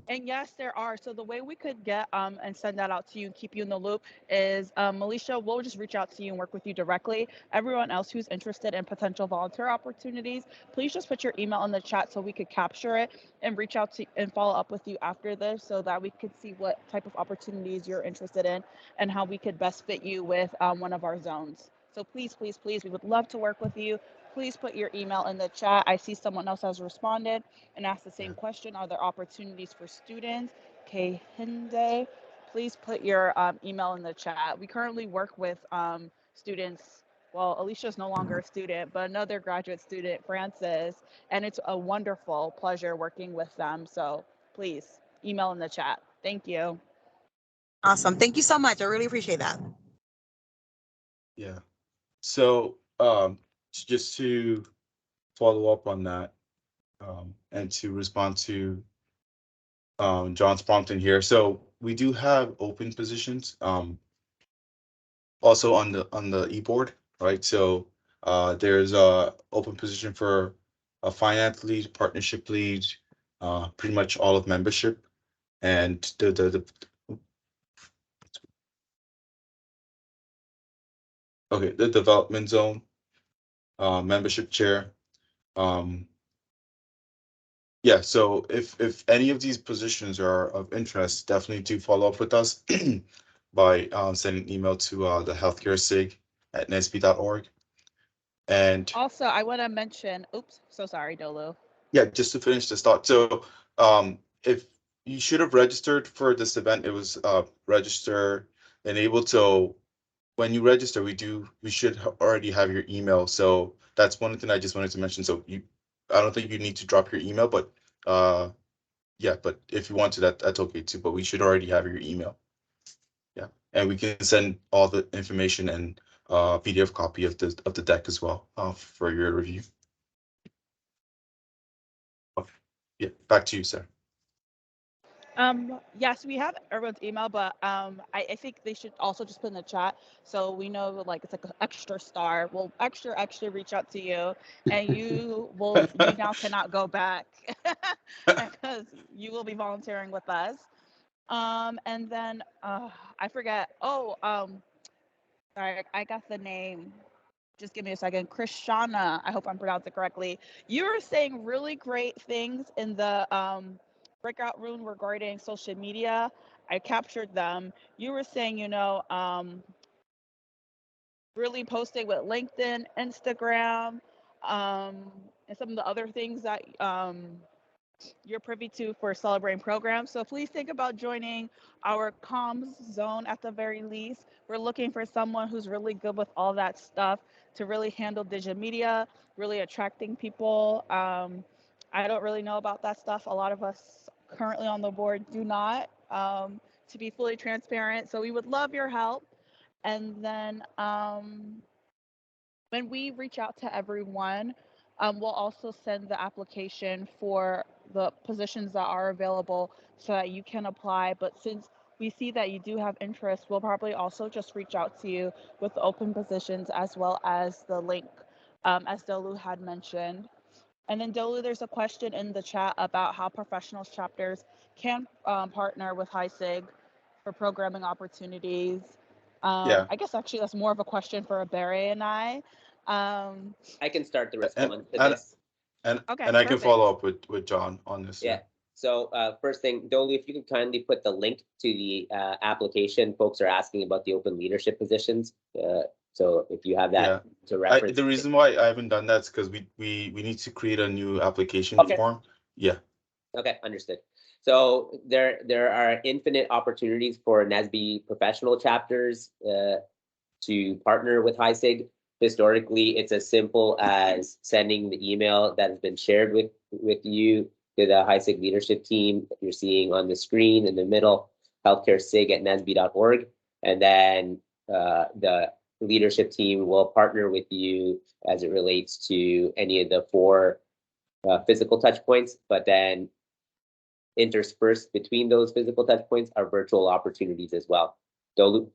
And yes, there are. So the way we could get and send that out to you and keep you in the loop is Melisha, we'll just reach out to you and work with you directly. Everyone else who's interested in potential volunteer opportunities, please just put your email in the chat so we could capture it and reach out to and follow up with you after this so that we could see what type of opportunities you're interested in and how we could best fit you with one of our zones. So please, please, please, we would love to work with you. Please put your email in the chat. I see someone else has responded and ask the same question. Are there opportunities for students? Okay, Hinde, please put your email in the chat. We currently work with students. Well, Alicia is no longer a student, but another graduate student, Francis, and it's a wonderful pleasure working with them. So please email in the chat. Thank you. Awesome. Thank you so much. I really appreciate that. Yeah. So, just to follow up on that, and to respond to John's prompting here. So we do have open positions, also on the e-board, right? So there's a open position for a finance lead, partnership lead, pretty much all of membership, and the okay, the development zone, membership chair. Yeah, so if any of these positions are of interest, definitely do follow up with us by sending an email to the healthcare SIG at nsbe.org. And Also, I want to mention, oops, so sorry, Dolo. yeah, just to finish this thought. So if you should have registered for this event, it was register enabled. So when you register, we should already have your email. So that's one thing I just wanted to mention. So I don't think you need to drop your email, but yeah, but if you want to, that's okay too. But we should already have your email. Yeah, and we can send all the information and PDF copy of the deck as well for your review. Okay. Yeah, back to you, sir. Yes, we have everyone's email, but I think they should also just put in the chat so we know like it's like an extra star. We'll extra reach out to you, and you now cannot go back because you will be volunteering with us. And then I forget. Oh, sorry, I got the name. Just give me a second. Krishana, I hope I'm pronouncing it correctly. You were saying really great things in the breakout room regarding social media. I captured them. You were saying, really posting with LinkedIn, Instagram, and some of the other things that you're privy to for celebrating programs. So please think about joining our comms zone at the very least. We're looking for someone who's really good with all that stuff to really handle digital media, really attracting people. I don't really know about that stuff. A lot of us currently on the board do not, to be fully transparent. So we would love your help. And then when we reach out to everyone, we'll also send the application for the positions that are available so that you can apply. But since we see that you do have interest, we'll probably also just reach out to you with the open positions as well as the link, as Dolu had mentioned. And then Dolu, there's a question in the chat about how professionals chapters can partner with HISIG for programming opportunities. Yeah, I guess actually that's more of a question for Barry and I. I can start the and response to and this. Okay, and I can perfect. follow up with John on this. Yeah. So first thing, Dolu, if you could kindly put the link to the application. Folks are asking about the open leadership positions. So if you have that to reference. The reason why I haven't done that is because we need to create a new application Okay. form. Yeah. Okay, understood. So there are infinite opportunities for NSBE professional chapters to partner with HISIG. Historically, it's as simple as sending the email that has been shared with you to the HISIG leadership team that you're seeing on the screen in the middle, healthcaresig@nsbe.org. And then the leadership team will partner with you as it relates to any of the 4 physical touch points, but then interspersed between those physical touch points are virtual opportunities as well. Dolu?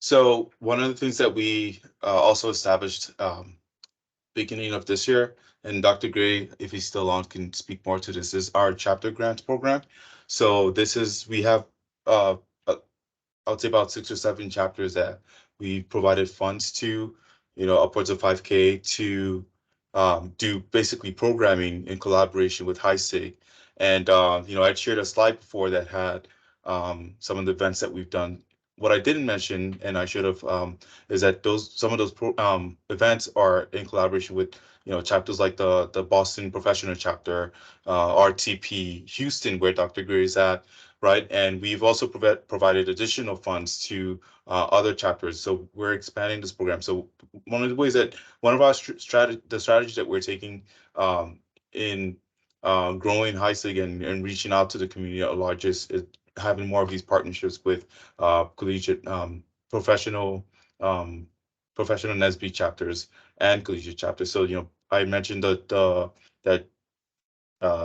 So one of the things that we also established beginning of this year, and Dr. Gray, if he's still on, can speak more to this, is our chapter grants program. So this is, we have, I would say about 6 or 7 chapters that we provided funds to, upwards of 5K to do basically programming in collaboration with HISIG. And, I'd shared a slide before that had some of the events that we've done. What I didn't mention, and I should have, is that some of those events are in collaboration with, chapters like the Boston Professional Chapter, RTP Houston, where Dr. Gray is at, right? And we've also provided additional funds to other chapters. So we're expanding this program. So one of the ways that one of our strategies that we're taking in growing HISIG and reaching out to the community at large is having more of these partnerships with collegiate professional NSBE chapters and collegiate chapters. So I mentioned that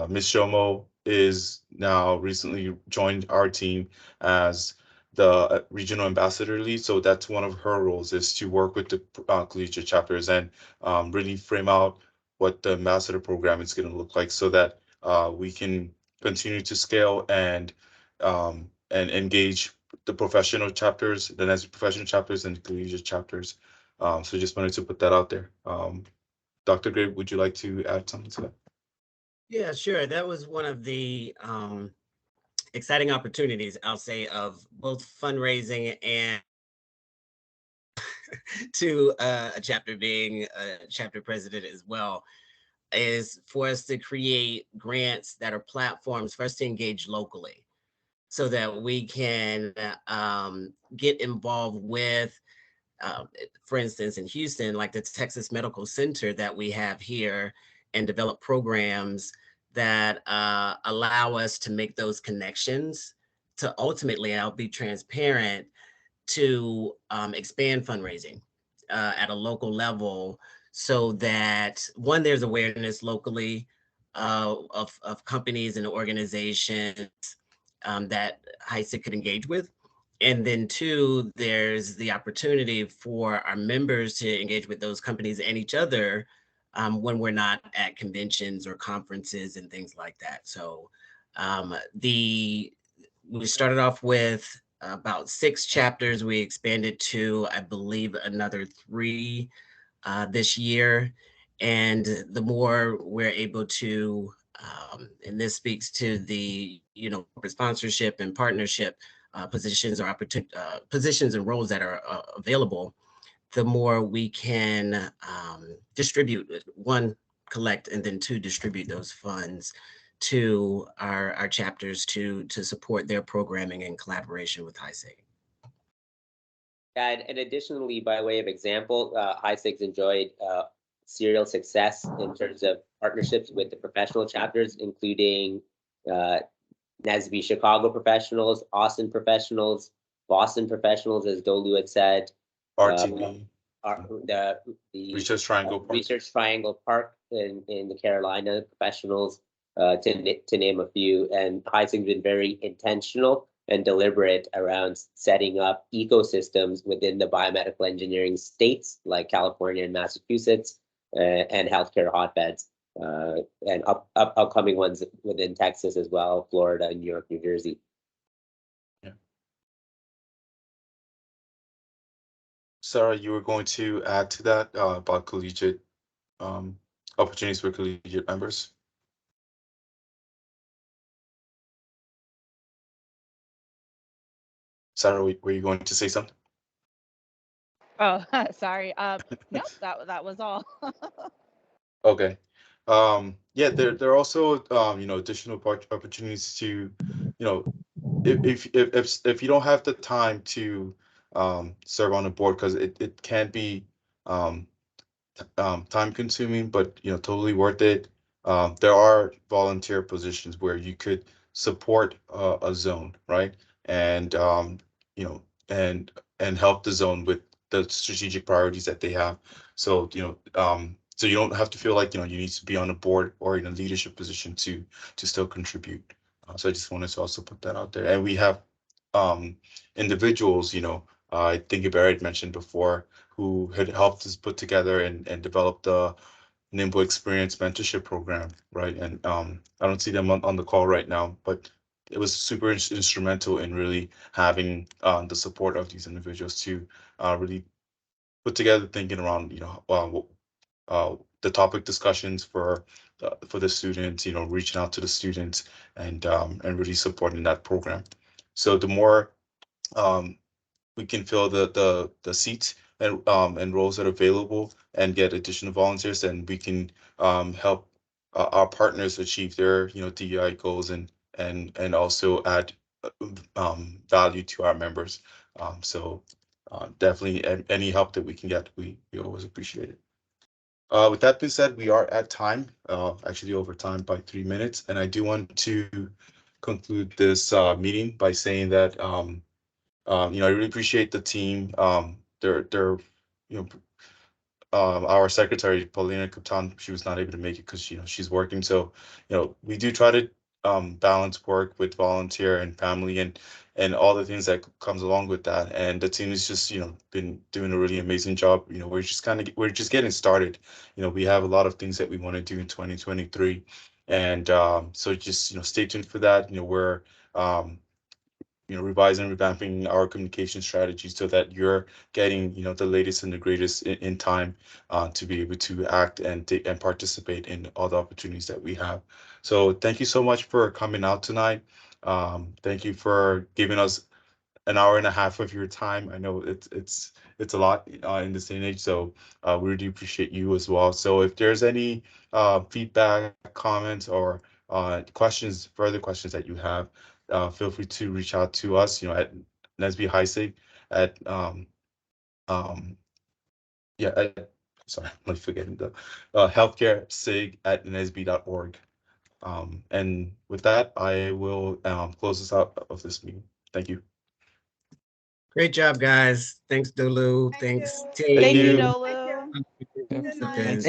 Ms. Shomo is now recently joined our team as the regional ambassador lead. So that's one of her roles, is to work with the collegiate chapters and really frame out what the ambassador program is going to look like, so that we can continue to scale and engage the professional chapters, the NSBE professional chapters and the collegiate chapters. So just wanted to put that out there. Dr. Gray, would you like to add something to that? Yeah, sure. That was one of the exciting opportunities, I'll say, of both fundraising and to a chapter being a chapter president as well, is for us to create grants that are platforms for us to engage locally, so that we can get involved with, for instance, in Houston, like the Texas Medical Center that we have here, and develop programs that allow us to make those connections to ultimately, I'll be transparent, to expand fundraising at a local level, so that, one, there's awareness locally of companies and organizations that HISIG could engage with. And then 2, there's the opportunity for our members to engage with those companies and each other when we're not at conventions or conferences and things like that. So we started off with about 6 chapters. We expanded to, I believe, another 3 this year. And the more we're able to, and this speaks to the, sponsorship and partnership positions or positions and roles that are available, the more we can distribute, 1, collect, and then 2, distribute those funds to our chapters to support their programming in collaboration with HISIG. And additionally, by way of example, HISIG's enjoyed serial success in terms of partnerships with the professional chapters, including NSBE Chicago professionals, Austin professionals, Boston professionals, as Dolu had said. RTP. The Research Triangle Park. Research Triangle Park in the Carolina professionals, to name a few. And HISIG's been very intentional and deliberate around setting up ecosystems within the biomedical engineering states like California and Massachusetts, and healthcare hotbeds, and upcoming ones within Texas as well, Florida, New York, New Jersey. Sarah, you were going to add to that about collegiate opportunities for collegiate members? Sarah, were you going to say something? Oh, sorry. Nope, that was all. Okay. Yeah, there are also additional opportunities to, if you don't have the time to serve on a board, because it can be time consuming, but totally worth it. There are volunteer positions where you could support a zone, right? And you know, and help the zone with the strategic priorities that they have. So so you don't have to feel like you need to be on a board or in a leadership position to still contribute. So I just wanted to also put that out there. And we have individuals, I think Barry had mentioned before, who had helped us put together and develop the Nimble Experience Mentorship Program, right? And I don't see them on the call right now, but it was super instrumental in really having the support of these individuals to really put together thinking around, the topic discussions for the students, reaching out to the students and really supporting that program. So the more we can fill the seats and roles that are available and get additional volunteers, then we can help our partners achieve their DEI goals and also add value to our members. So definitely any help that we can get, we always appreciate it. With that being said, we are at time, actually over time by 3 minutes, and I do want to conclude this meeting by saying that I really appreciate the team. They're our secretary, Paulina Kuptan, she was not able to make it because she's working. So, we do try to balance work with volunteer and family and all the things that comes along with that. And the team has just, been doing a really amazing job. We're just getting started. We have a lot of things that we want to do in 2023. And so just, stay tuned for that. We're revising and revamping our communication strategy so that you're getting the latest and the greatest in time to be able to act and participate in all the opportunities that we have. So thank you so much for coming out tonight. Thank you for giving us an hour and a half of your time. I know it's a lot in this day and age, so we really appreciate you as well. So if there's any feedback, comments, or further questions that you have, feel free to reach out to us, at NSBE-HISIG at sorry, I'm forgetting the healthcare SIG at nsbe.org. And with that, I will close this out of this meeting. Thank you. Great job, guys. Thanks, Dulu. Thanks, team. Thank you, you. Dolu. Okay.